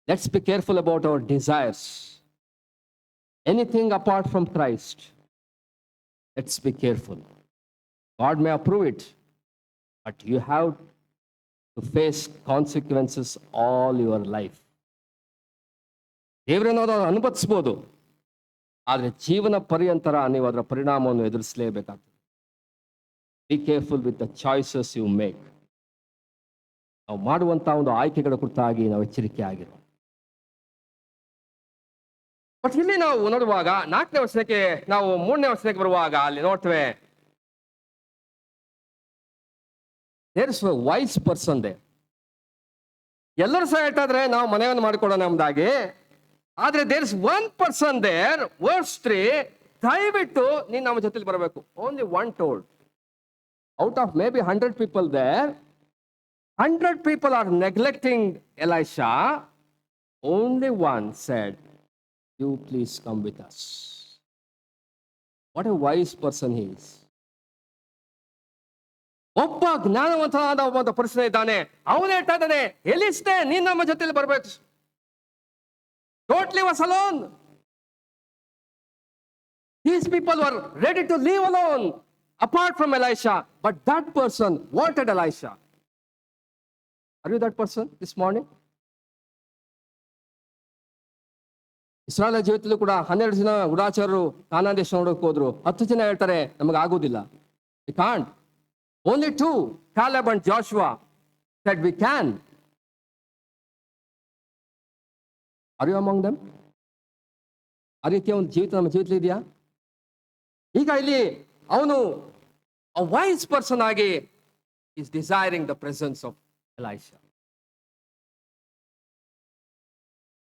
Let's be careful about our desires. Anything apart from Christ, let's be careful. God may approve it, but you have to face consequences all your life. ದೇವರನ್ನು ಅನುಭವಿಸಬಹುದು, ಆದರೆ ಜೀವನ ಪರ್ಯಂತರ ನೀವು ಅದರ ಪರಿಣಾಮವನ್ನು ಎದುರಿಸಲೇಬೇಕಾಗ್ತದೆ. Be careful with the choices you make. ನಾವು ಮಾಡುವಂತಹ ಒಂದು ಆಯ್ಕೆಗಳ ಕುರಿತಾಗಿ ನಾವು ಎಚ್ಚರಿಕೆ ಆಗಿರೋ. ಬಟ್ ಇಲ್ಲಿ ನಾವು ನೋಡುವಾಗ 4ನೇ ವಚನಕ್ಕೆ, ನಾವು 3ನೇ ವಚನಕ್ಕೆ ಬರುವಾಗ ಅಲ್ಲಿ ನೋಡ್ತೇವೆ there is a wise person there. ಎಲ್ಲರೂ ಸಹ ಹೇಳ್ತಾ ಇದ್ರೆ ನಾವು ಮನೆಯನ್ನು ಮಾಡಿಕೊಡೋಣ ಎಂಬುದಾಗಿ. ಆದ್ರೆ there is one person there, verse 3, ದಯವಿಟ್ಟು ನೀನು ನಮ್ಮ ಜೊತೆಲಿ ಬರಬೇಕು. Only one told. Out of maybe 100 people there, 100 people are neglecting Elisha. Only one said, you please come with us. What a wise person he is. ಒಬ್ಬ ಜ್ಞಾನವಂತನಾದ ಒಬ್ಬ ಪರ್ಸನ್ ಇದ್ದಾನೆ. ಅವನು ಹೇಳ್ತಾ ಇದ್ದಾನೆ, ಎಲಿಸ್ತೆ ನೀನು ನಮ್ಮ ಜೊತೆಲಿ ಬರಬೇಕು. Don't leave us alone. These people were ready to leave alone apart from Elisha, but that person wanted Elisha. Are you that person this morning? Israel ಜೀವಿತದಲ್ಲೂ ಕೂಡ 12 ಜನ ಗುಡಾಚಾರರು ಕಾನಾನ್ ದೇಶ ನೋಡೋಕೆ ಹೋದ್ರು. 10 ಜನ ಹೇಳ್ತಾರೆ ನಮಗೆ ಆಗೋದಿಲ್ಲ, we can't. Only 2, Caleb and Joshua, said we can. Are you among them? ಆ ರೀತಿಯ ಒಂದು ಜೀವಿತ ನಮ್ಮ ಜೀವಿತದಲ್ಲಿ ಇದೆಯಾ? ಈಗ ಇಲ್ಲಿ ಅವನು a wise person ಆಗಿ is desiring the presence of Elisha.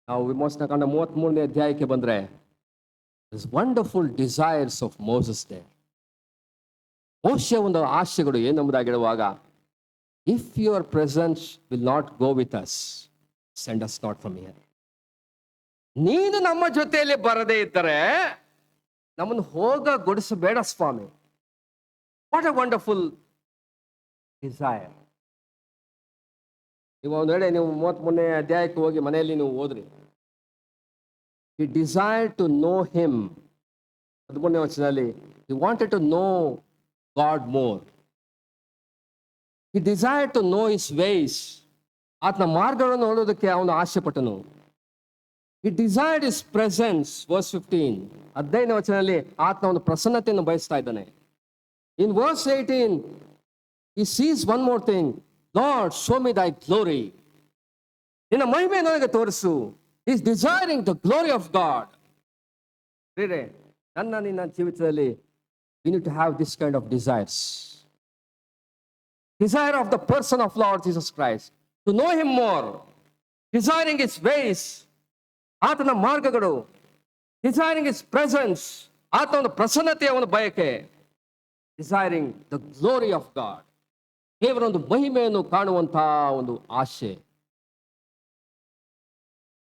ನಾವು ವಿಮೋಚನಾ ಕಾಂಡ 33ನೇ ಅಧ್ಯಾಯಕ್ಕೆ ಬಂದ್ರೆ wonderful desires of Moses they. ಮೋಶೆಯ ಒಂದು ಆಶೆಗಳು ಏನೆಂಬುದಾಗಿ ಹೇಳುವಾಗ, if your presence will not go with us, send us not from here. ನೀನು ನಮ್ಮ ಜೊತೆಯಲ್ಲಿ ಬರದೇ ಇದ್ದರೆ ನಮ್ಮನ್ನು ಗೊಡಿಸಬೇಡ ಸ್ವಾಮಿ. What a wonderful desire. ನೀವು ಒಂದು ವೇಳೆ ನೀವು 33ನೇ ಅಧ್ಯಾಯಕ್ಕೆ ಹೋಗಿ ಮನೆಯಲ್ಲಿ ನೀವು ಓದ್ರಿ, he desired to know him. 13ನೇ ವಚನದಲ್ಲಿ he wanted to know God more. He desired to know his ways. ಆತನ ಮಾರ್ಗಗಳನ್ನು ನೋಡೋದಕ್ಕೆ ಅವನು ಆಸೆ ಪಟ್ಟನು. He desired his presence. verse 15, 15ನೇ ವಚನದಲ್ಲಿ ಆತನ ಒಂದು ಪ್ರಸನ್ನತೆಯನ್ನು ಬಯಸ್ತಾ ಇದ್ದಾನೆ. In verse 18 he sees one more thing. Lord, show me thy glory. ನಿನ್ನ ಮಹಿಮೆ ನನಗೆ ತೋರಿಸು. He is desiring the glory of God. ನಿನ್ನ ಜೀವಿತದಲ್ಲಿ we need to have this kind of desires. Desire of the person of Lord Jesus Christ, to know him more, desiring his ways, ಆತನ ಮಾರ್ಗಗಳು, desiring his presence, ಆತನ ಒಂದು ಪ್ರಸನ್ನತೆಯ ಒಂದು ಬಯಕೆ, desiring the glory of God, ದೇವರ ಒಂದು ಮಹಿಮೆಯನ್ನು ಕಾಣುವಂತಹ ಒಂದು ಆಶೆ.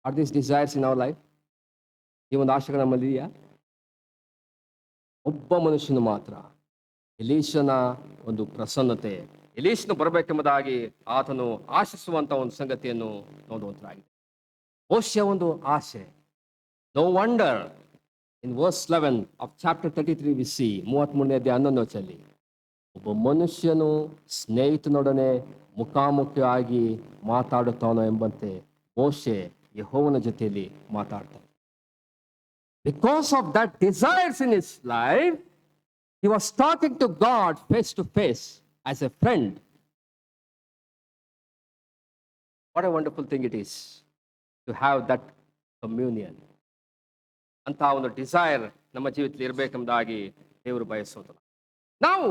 Are these desires in our life? ಈ ಒಂದು ಆಶೆಗಳು ನಮ್ಮಲ್ಲಿ ಇದೆಯಾ? ಒಬ್ಬ ಮನುಷ್ಯನು ಮಾತ್ರ, ಎಲೀಷನ ಒಂದು ಪ್ರಸನ್ನತೆ, ಎಲೀಷನು ಬರಬೇಕೆಂಬುದಾಗಿ ಆತನು ಆಶಿಸುವಂತ ಒಂದು ಸಂಗತಿಯನ್ನು ನೋಡುವಂತಾಗಿದೆ. ಮೋಶೆಯ ಒಂದು ಆಶೆ. No wonder in verse 11 of chapter 33 we see, 33ನೇ ಅಧ್ಯಾಯ 11ನೇ ವಚನದಲ್ಲಿ, ಒಬ್ಬ ಮನುಷ್ಯನು ಸ್ನೇಹಿತನೊಡನೆ ಮುಖಾಮುಖಿಯಾಗಿ ಮಾತಾಡುತ್ತಾನೋ ಎಂಬಂತೆ ಮೋಶೆ ಯೆಹೋವನ ಜೊತೆಯಲ್ಲಿ ಮಾತಾಡ್ತಾನೆ. Because of that desires in his life, he was talking to God face to face as a friend. What a wonderful thing it is to have that communion. ಅಂತ ಒಂದು ಡಿಸೈರ್ ನಮ್ಮ ಜೀವಿತದಲ್ಲಿ ಇರಬೇಕೆಂಬುದಾಗಿ ದೇವರು ಬಯಸೋದು. ನಾವು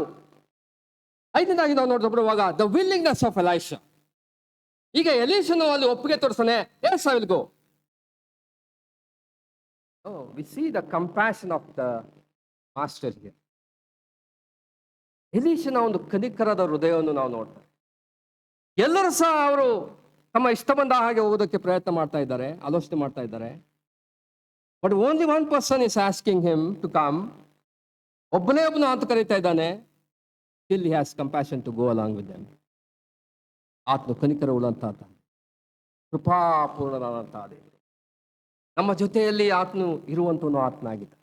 5ನೇದಾಗಿ ನಾವು ನೋಡಿದ ದ ವಿಲ್ಲಿಂಗ್ನೆಸ್ ಆಫ್ ಎಲೈಷಾ. ಈಗ ಎಲೀಷನು ಅಲ್ಲಿ ಒಪ್ಪಿಗೆ ತೋರಿಸ್ತಾನೆ, yes I will go. Oh, we see the compassion of the master here. ಎಲೀಷನ ಒಂದು ಕನಿಕರದ ಹೃದಯವನ್ನು ನಾವು ನೋಡ್ತೇವೆ. ಎಲ್ಲರೂ ಸಹ ಅವರು ತಮ್ಮ ಇಷ್ಟ ಬಂದ ಹಾಗೆ ಹೋಗೋದಕ್ಕೆ ಪ್ರಯತ್ನ ಮಾಡ್ತಾ ಇದ್ದಾರೆ, ಆಲೋಚನೆ ಮಾಡ್ತಾ ಇದ್ದಾರೆ. But only one person is asking him to come. ಒಬ್ಬನೇ ಒಬ್ಬನು ಅಂತ ಕರೀತಾ ಇದ್ದಾನೆ. Still he has compassion to go along with them. ಆತನು ಕನಿಕರ ಉಳ್ಳಂತ, ಕೃಪಾಪೂರ್ಣನಾದಂತಹ ದೇವರು. ನಮ್ಮ ಜೊತೆಯಲ್ಲಿ ಆತನು ಇರುವಂತವನು ಆತನಾಗಿದ್ದ.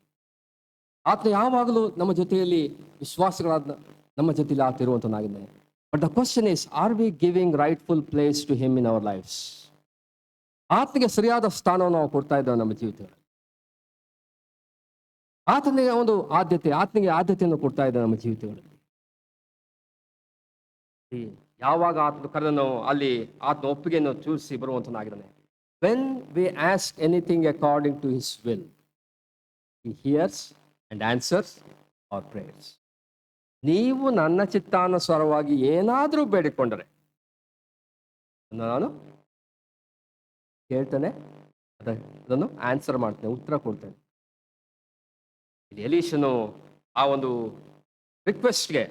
ಆತನು ಯಾವಾಗಲೂ ನಮ್ಮ ಜೊತೆಯಲ್ಲಿ ವಿಶ್ವಾಸಗಳಾದ ನಮ್ಮ ಜೊತೆಯಲ್ಲಿ ಆತ ಇರುವಂತನಾಗಿದ್ದಾನೆ. But the question is, are we giving rightful place to him in our lives? ಆತನಿಗೆ ಸರಿಯಾದ ಸ್ಥಾನವನ್ನು ನಾವು ಕೊಡ್ತಾ ಇದ್ದೇವೆ ನಮ್ಮ ಜೀವಿತದಲ್ಲಿ. ಆತನಿಗೆ ಒಂದು ಆತನಿಗೆ ಆದ್ಯತೆಯನ್ನು ಕೊಡ್ತಾ ಇದ್ದೇವೆ ನಮ್ಮ ಜೀವಿತಗಳಲ್ಲಿ. ಯಾವಾಗ ಆತನು ಕರೆದನು ಅಲ್ಲಿ ಆತನ ಒಪ್ಪಿಗೆಯನ್ನು ಚೂರಿಸಿ ಬರುವಂತನಾಗಿದ್ದಾನೆ. When we ask anything according to his will, he hears and answers our prayers. ನೀವು ನನ್ನ ಚಿತ್ತಾನುಸಾರವಾಗಿ ಏನಾದರೂ ಬೇಡಿಕೊಂಡರೆ ನಾನು ಕೇಳ್ತೇನೆ, ಅದನ್ನು ಆನ್ಸರ್ ಮಾಡ್ತೇನೆ, ಉತ್ತರ ಕೊಡ್ತೇನೆ. ಎಲೀಷನು ಆ ಒಂದು ರಿಕ್ವೆಸ್ಟ್ಗೆ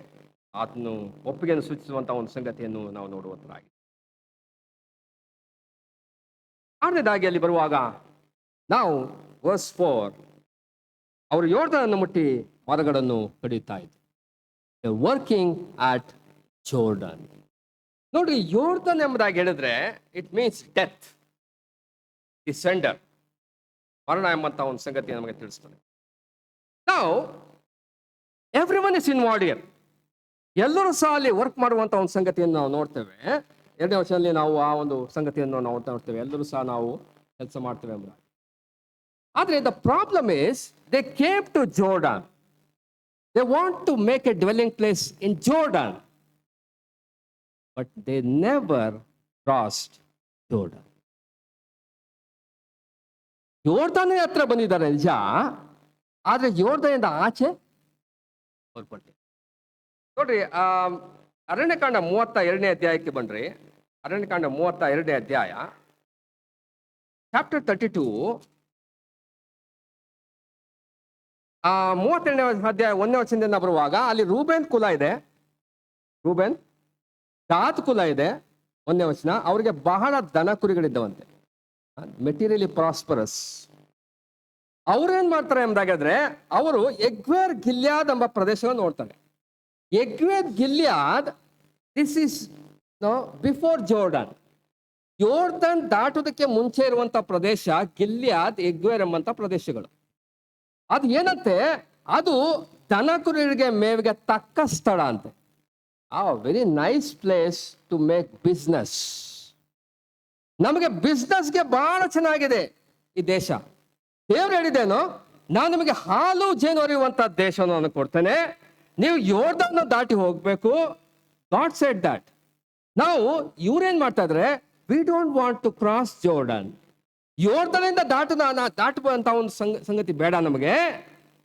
ಆತನು ಒಪ್ಪಿಗೆಯನ್ನು ಸೂಚಿಸುವಂತಹ ಒಂದು ಸಂಗತಿಯನ್ನು ನಾವು ನೋಡುವಂತರಾಗಿದೆ. 6ನೇದಾಗಿ ಅಲ್ಲಿ ಬರುವಾಗ ನಾವು ವರ್ಸ್ 4, ಅವರು ಯೋರ್ದನನ್ನು ಮುಟ್ಟಿ ಮರಗಳನ್ನು ಕಡಿಯುತ್ತಾ ಇದ್ರು. ವರ್ಕಿಂಗ್ ಆಟ್ ಜೋರ್ಡನ್. ನೋಡ್ರಿ, ಯೋರ್ದನ್ ಎಂಬುದಾಗಿ ಹೇಳಿದ್ರೆ ಇಟ್ ಮೀನ್ಸ್ ಡೆತ್, ಡಿಸೆಂಡರ್, ಮರಣ ಎಂಬಂತ ಒಂದು ಸಂಗತಿ ನಮಗೆ ತಿಳಿಸ್ತದೆ. ನಾವು ಎವ್ರಿವನ್ ಇಸ್ ಇನ್ವಾಲ್ವ್ಡ್ ಹಿಯರ್. ಎಲ್ಲರೂ ಸಹ ಅಲ್ಲಿ ವರ್ಕ್ ಮಾಡುವಂತ ಒಂದು ಸಂಗತಿಯನ್ನು ನಾವು ನೋಡ್ತೇವೆ. 2ನೇ ವಚನದಲ್ಲಿ ನಾವು ಆ ಒಂದು ಸಂಗತಿಯನ್ನು ನಾವು ನೋಡ್ತೇವೆ. ಎಲ್ಲರೂ ಸಹ ನಾವು ಕೆಲಸ ಮಾಡ್ತೇವೆ ಎಂಬ. ಆದರೆ the problem is, they came to Jordan. They want to make a dwelling place in Jordan, but they never crossed Jordan. ಯೋರ್ದನ್ ಹತ್ರ ಬಂದಿದ್ದಾರೆ ನಿಜ, ಆದ್ರೆ ಯೋರ್ದನಿಂದ ಆಚೆ ಹೊರಪಟ್ಟೆ. ನೋಡ್ರಿ, ಅರಣ್ಯಕಾಂಡ 32ನೇ ಅಧ್ಯಾಯಕ್ಕೆ ಬನ್ರಿ. ಅರಣ್ಯಕಾಂಡ 32ನೇ ಅಧ್ಯಾಯ, ಚಾಪ್ಟರ್ 32. 32ನೇ ಅಧ್ಯಾಯ 1ನೇ ವಚನದಿಂದ ಬರುವಾಗ ಅಲ್ಲಿ ರೂಬೇನ್ ಕುಲ ಇದೆ, ರೂಬೇನ್ ಗಾದ್ ಕುಲ ಇದೆ. 1ನೇ ವಚನ, ಅವ್ರಿಗೆ ಬಹಳ ದನ ಕುರಿಗಳಿದ್ದವಂತೆ, ಮೆಟೀರಿಯಲಿ ಪ್ರಾಸ್ಪರಸ್. ಅವ್ರೇನ್ ಮಾಡ್ತಾರೆ ಎಂಬುದಾಗಿದ್ರೆ ಅವರು ಎಗ್ವೇರ್ ಗಿಲ್ಯಾದ್ ಎಂಬ ಪ್ರದೇಶವನ್ನು ನೋಡ್ತಾರೆ. ಎಗ್ವೇರ್ Gilead, this is before Jordan. ಯೋರ್ದನ್ ದಾಟೋದಕ್ಕೆ ಮುಂಚೆ ಇರುವಂತ ಪ್ರದೇಶ ಗಿಲ್ಯಾದ್, ಎಗ್ವೇರ್ ಎಂಬಂತ ಪ್ರದೇಶಗಳು. ಅದು ಏನಂತೆ, ಅದು ದನ ಕುರಿಗಳಿಗೆ ಮೇವಿಗೆ ತಕ್ಕ ಸ್ಥಳ ಅಂತೆ. Very nice place to make business. ನಮಗೆ ಬಿಸ್ನೆಸ್ಗೆ ಬಹಳ ಚೆನ್ನಾಗಿದೆ ಈ ದೇಶ. ದೇವ್ರು ಹೇಳಿದೇನು, ನಾನು ನಿಮಗೆ ಹಾಲು ಜೇನು ಹರಿಯುವಂತ ದೇಶವನ್ನು ನಾನು ಕೊಡ್ತೇನೆ, ನೀವು ಯೋರ್ದನ್ನ ದಾಟಿ ಹೋಗ್ಬೇಕು. God said that. ನಾವು ಇವ್ರೇನ್ ಮಾಡ್ತಾ ಇದ್ರೆ, we don't want to cross Jordan. ಯೋರ್ದನಿಂದ ದಾಟುವಂತ ಒಂದು ಸಂಗತಿ ಬೇಡ ನಮಗೆ.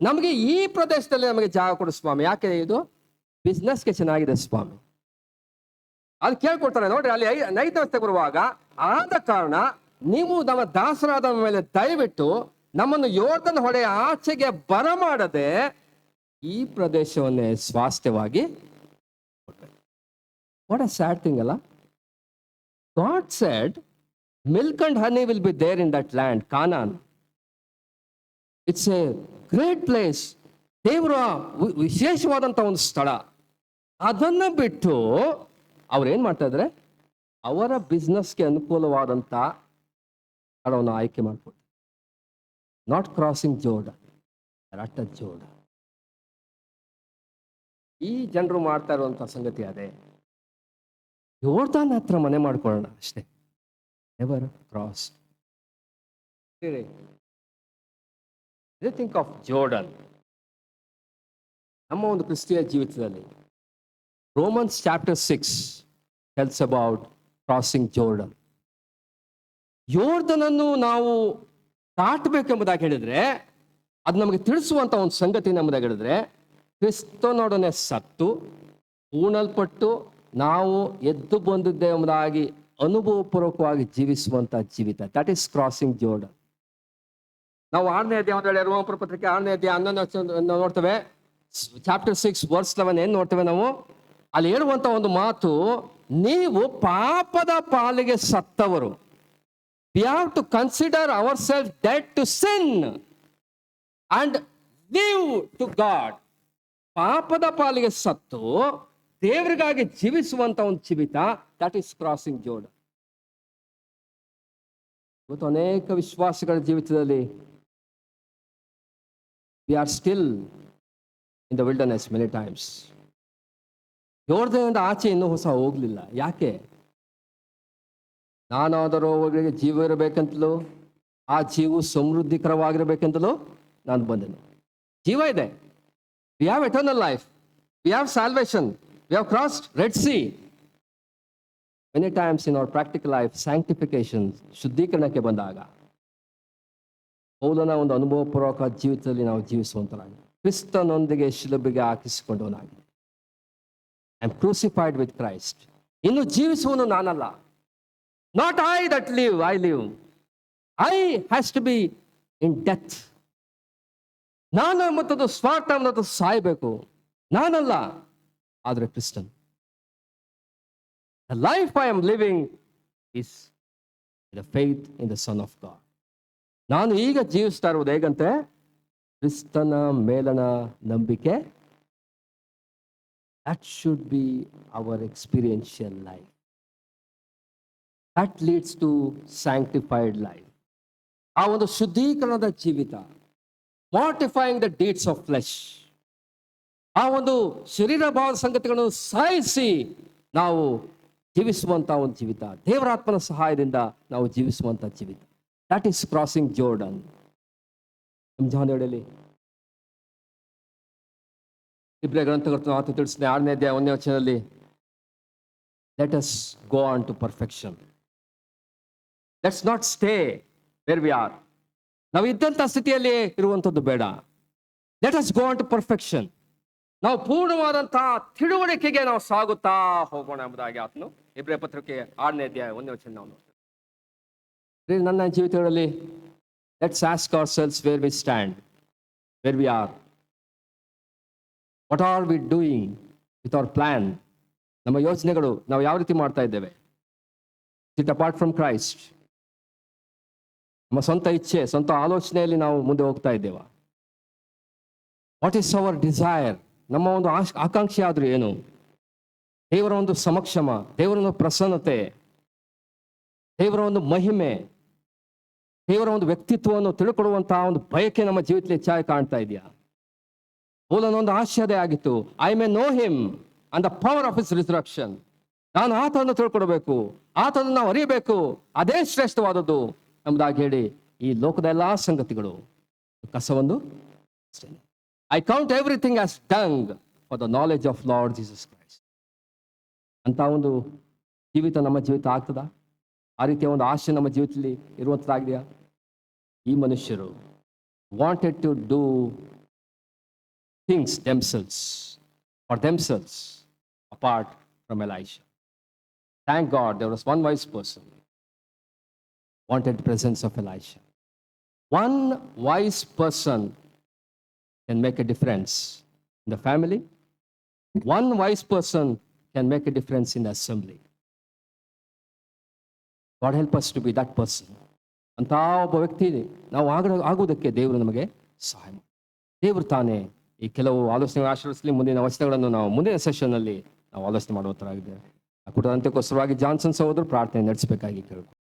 ನಮಗೆ ಈ ಪ್ರದೇಶದಲ್ಲಿ ನಮಗೆ ಜಾಗ ಕೊಡು ಸ್ವಾಮಿ. ಯಾಕೆ? ಇದು ಬಿಸ್ನೆಸ್ಗೆ ಚೆನ್ನಾಗಿದೆ ಸ್ವಾಮಿ. ಅದು ಕೇಳ್ಕೊಡ್ತಾರೆ ನೋಡ್ರಿ. ಅಲ್ಲಿ ನೈತಿಕತೆ ಬರುವಾಗ, ಆದ ಕಾರಣ ನೀವು ನಮ್ಮ ದಾಸರಾದ ಮೇಲೆ ದಯವಿಟ್ಟು ನಮ್ಮನ್ನು ಯೋರ್ದನ್ ಹೊಡೆಯ ಆಚೆಗೆ ಬರಮಾಡದೆ ಈ ಪ್ರದೇಶವನ್ನೇ ಸ್ವಾಸ್ಥ್ಯವಾಗಿ ಕೊಡ್ಬೇಕು. ವಾಟ್ ಅ ಸ್ಯಾಡ್ ಥಿಂಗ್ ಅಲ್ಲ. God said, milk and honey will be there in that land, Canaan. It's a great place. ದೇವರ ವಿಶೇಷವಾದಂಥ ಒಂದು ಸ್ಥಳ. ಅದನ್ನ ಬಿಟ್ಟು ಅವ್ರೇನ್ ಮಾಡ್ತಾ ಇದ್ರೆ, ಅವರ ಬಿಸ್ನೆಸ್ಗೆ ಅನುಕೂಲವಾದಂಥ ಸ್ಥಳವನ್ನು ಆಯ್ಕೆ ಮಾಡ್ಕೊಳ್ತಾರೆ. Not crossing Jordan, rather Jordan. ಈ ಜನರು ಮಾಡ್ತಾ ಇರುವಂತ ಸಂಗತಿ ಅದೇ. ಯೋರ್ದಾನ್ ಹತ್ರ ಮನೆ ಮಾಡ್ಕೊಳ್ಳೋಣ ಅಷ್ಟೇ. Never cross. Think of Jordan. ನಮ್ಮ ಒಂದು ಕ್ರಿಸ್ತಿಯ ಜೀವಿತದಲ್ಲಿ Romans chapter 6 tells about crossing Jordan. ಯೋರ್ದನನ್ನು ನಾವು ದಾಟಬೇಕೆಂಬುದಾಗಿ ಹೇಳಿದ್ರೆ, ಅದು ನಮಗೆ ತಿಳಿಸುವಂತ ಒಂದು ಸಂಗತಿ ನಮ್ಮದಾಗಿ ಹೇಳಿದ್ರೆ, ಕ್ರಿಸ್ತನೊಡನೆ ಸತ್ತು ಹೂಣಲ್ಪಟ್ಟು ನಾವು ಎದ್ದು ಬಂದಿದ್ದೇವೆಂಬುದಾಗಿ ಅನುಭವಪೂರ್ವಕವಾಗಿ ಜೀವಿಸುವಂತ ಜೀವಿತ. That is crossing Jordan. ನಾವು 6ನೇ ಅಧ್ಯಾಯ ರೋಮಪುರ ಪತ್ರಿಕೆ 6ನೇ ಅಧ್ಯಾಯ 11 ನೋಡ್ತೇವೆ. ಚಾಪ್ಟರ್ 6 ವರ್ಸ್ 11 ಏನ್ ನೋಡ್ತೇವೆ ನಾವು? ಅಲ್ಲಿ ಹೇಳುವಂತ ಒಂದು ಮಾತು, ನೀವು ಪಾಪದ ಪಾಲಿಗೆ ಸತ್ತವರು. We have to consider ourselves dead to sin and live to God. ಪಾಪದ ಪಾಲಿಗೆ ಸತ್ತು ದೇವರಿಗಾಗಿ ಜೀವಿಸುವಂತ ಒಂದು ಜೀವಿತ, ದಟ್ ಈಸ್ ಕ್ರಾಸಿಂಗ್ ಜೋರ್ಡನ್. ಇವತ್ತು ಅನೇಕ ವಿಶ್ವಾಸಿಗಳ ಜೀವಿತದಲ್ಲಿ we are still in the wilderness many times. ಯೋರ್ದನಿಂದ ಆಚೆ ಇನ್ನೂ ಹೋಗಲಿಲ್ಲ. ಯಾಕೆ? ನಾನಾದರೂ ಅವರಿಗೆ ಜೀವ ಇರಬೇಕಂತಲೂ ಆ ಜೀವ ಸಮೃದ್ಧಿಕರವಾಗಿರ್ಬೇಕಂತಲೂ ನಾನು ಬಂದೆನು. ಜೀವ ಇದೆ. We have eternal life, we have salvation, we have crossed Red Sea. Many times in our practical life sanctification, ಶುದ್ಧೀಕರಣಕ್ಕೆ ಬಂದಾಗ ಪೌಲನ ಒಂದು ಅನುಭವಪೂರ್ವಕ ಜೀವಿತದಲ್ಲಿ ನಾವು ಜೀವಿಸುವಂತರಾಗಿ, ಕ್ರಿಸ್ತನೊಂದಿಗೆ ಶಿಲುಬೆಗೆ ಹಾಕಿಸಿಕೊಂಡವನಾಗಿ, I am crucified with Christ. ಇನ್ನು ಜೀವಿಸುವನು ನಾನಲ್ಲ. Not I that live, I live. I has to be in death. ನಾನು ಮತ್ತದು ಸ್ವಾರ್ಥ ಅನ್ನೋದು ಸಾಯಬೇಕು. ನಾನಲ್ಲ, ಆದರೆ ಕ್ರಿಸ್ತನ್. The life I am living is the faith in the Son of God. ನಾನು ಈಗ ಜೀವಿಸ್ತಾ ಇರುವುದು ಹೇಗಂತೆ? ಕ್ರಿಸ್ತನ ಮೇಲನ ನಂಬಿಕೆ. That should be our experiential life. That leads to sanctified life. ಆ ಒಂದು ಶುದ್ಧೀಕರಣದ ಜೀವಿತ, mortifying the deeds of flesh. ಆ ಒಂದು ಶರೀರ ಭಾವದ ಸಂಗತಿಗಳನ್ನು ಸಾಯಿಸಿ ನಾವು ಜೀವಿಸುವಂತ ಒಂದು ಜೀವಿತ, ದೇವರಾತ್ಮನ ಸಹಾಯದಿಂದ ನಾವು ಜೀವಿಸುವಂತ ಜೀವಿತ. That is crossing Jordan. ಹೇಳಲಿ ಇಬ್ರಿಯ ಗ್ರಂಥಕರ್ತನ ಮಾತು ತಿಳಿಸಿದೆ 6ನೇ ಅಧ್ಯಾಯ 1ನೇ ವಚನದಲ್ಲಿ, let us go on to perfection. Let's not stay where we are. ನಾವು ಇದ್ದಂಥ ಸ್ಥಿತಿಯಲ್ಲಿ ಇರುವಂಥದ್ದು ಬೇಡ. Let us go on to perfection. ನಾವು ಪೂರ್ಣವಾದಂತಹ ತಿಳುವಳಿಕೆಗೆ ನಾವು ಸಾಗುತ್ತಾ ಹೋಗೋಣ ಎಂಬುದಾಗಿ ಆತನು ಇಬ್ರಿಯ ಪತ್ರಿಕೆ 6ನೇ ಅಧ್ಯಾಯ 1ನೇ ವಚನ ನಾವು ನೋಡ್ತೇವೆ. ನನ್ನ ಜೀವಿತಗಳಲ್ಲಿ let's ask ourselves where we stand, where we are. What are we doing with our plan? ನಮ್ಮ ಯೋಚನೆಗಳು ನಾವು ಯಾವ ರೀತಿ ಮಾಡ್ತಾ ಇದ್ದೇವೆ? ಇಟ್ ಅಪಾರ್ಟ್ ಫ್ರಮ್ ಕ್ರೈಸ್ಟ್, ನಮ್ಮ ಸ್ವಂತ ಇಚ್ಛೆ, ಸ್ವಂತ ಆಲೋಚನೆಯಲ್ಲಿ ನಾವು ಮುಂದೆ ಹೋಗ್ತಾ ಇದ್ದೇವಾ? What is our desire? ನಮ್ಮ ಒಂದು ಆಕಾಂಕ್ಷೆ ಆದ್ರೂ ಏನು? ದೇವರ ಒಂದು ಸಮಕ್ಷಮ, ದೇವರ ಒಂದು ಪ್ರಸನ್ನತೆ, ದೇವರ ಒಂದು ಮಹಿಮೆ, ದೇವರ ಒಂದು ವ್ಯಕ್ತಿತ್ವವನ್ನು ತಿಳ್ಕೊಡುವಂತಹ ಒಂದು ಬಯಕೆ ನಮ್ಮ ಜೀವಿತದಲ್ಲಿ ಹೆಚ್ಚಾಗಿ ಕಾಣ್ತಾ ಇದೆಯಾ? ಪೌಲನ ಒಂದು ಆಶಯದೇ ಆಗಿತ್ತು, I may know him and the power of his resurrection. ನಾನು ಆತನನ್ನು ತಿಳ್ಕೊಡ್ಬೇಕು, ಆತನನ್ನು ನಾವು ಅರಿಯಬೇಕು, ಅದೇ ಶ್ರೇಷ್ಠವಾದದ್ದು ಎಂಬುದಾಗಿ ಹೇಳಿ ಈ ಲೋಕದ ಎಲ್ಲಾ ಸಂಗತಿಗಳು ಕಸವನ್ನು I can't everything as dung for the knowledge of lord Jesus Christ. ಅಂತ ಒಂದು ಜೀವಿತ ನಮ್ಮ ಜೀವಿತ ಆಗ್ತದಾ? ಆ ರೀತಿಯ ಒಂದು ಆಶೆ ನಮ್ಮ ಜೀವಿತದಲ್ಲಿ ಇರುವಂಥದ್ದಾಗಿದೆಯಾ? ಈ ಮನುಷ್ಯರು wanted to do things themselves apart from Elisha. Thank God there was one wise person wanted the presence of Elisha. One wise person can make a difference in the family. One wise person can make a difference in the assembly. God help us to be that person. ಅಂತ ಒಬ್ಬ ವ್ಯಕ್ತಿ ನಾವು ಆಗುವುದಕ್ಕೆ ದೇವರು ನಮಗೆ ಸಹಾಯ ಮಾಡಿ. ದೇವರು ತಾನೇ ಈ ಕೆಲವು ಆಲೋಚನೆ ಆಶೀರ್ವದಿಸಲಿ. ಮುಂದಿನ ವಚನಗಳನ್ನು ನಾವು ಮುಂದಿನ ಸೆಷನ್ನಲ್ಲಿ ನಾವು ಆಲೋಚನೆ ಮಾಡುವಂತರಾಗಿದ್ದೇವೆ. ಆ ಕುಟುಂಬ ಅಂತ್ಯಕ್ಕೋಸ್ಕರವಾಗಿ ಜಾನ್ಸನ್ ಸಹೋದರು ಪ್ರಾರ್ಥನೆ ನಡೆಸಬೇಕಾಗಿ ಕೇಳಿಕೊಳ್ಳಿ.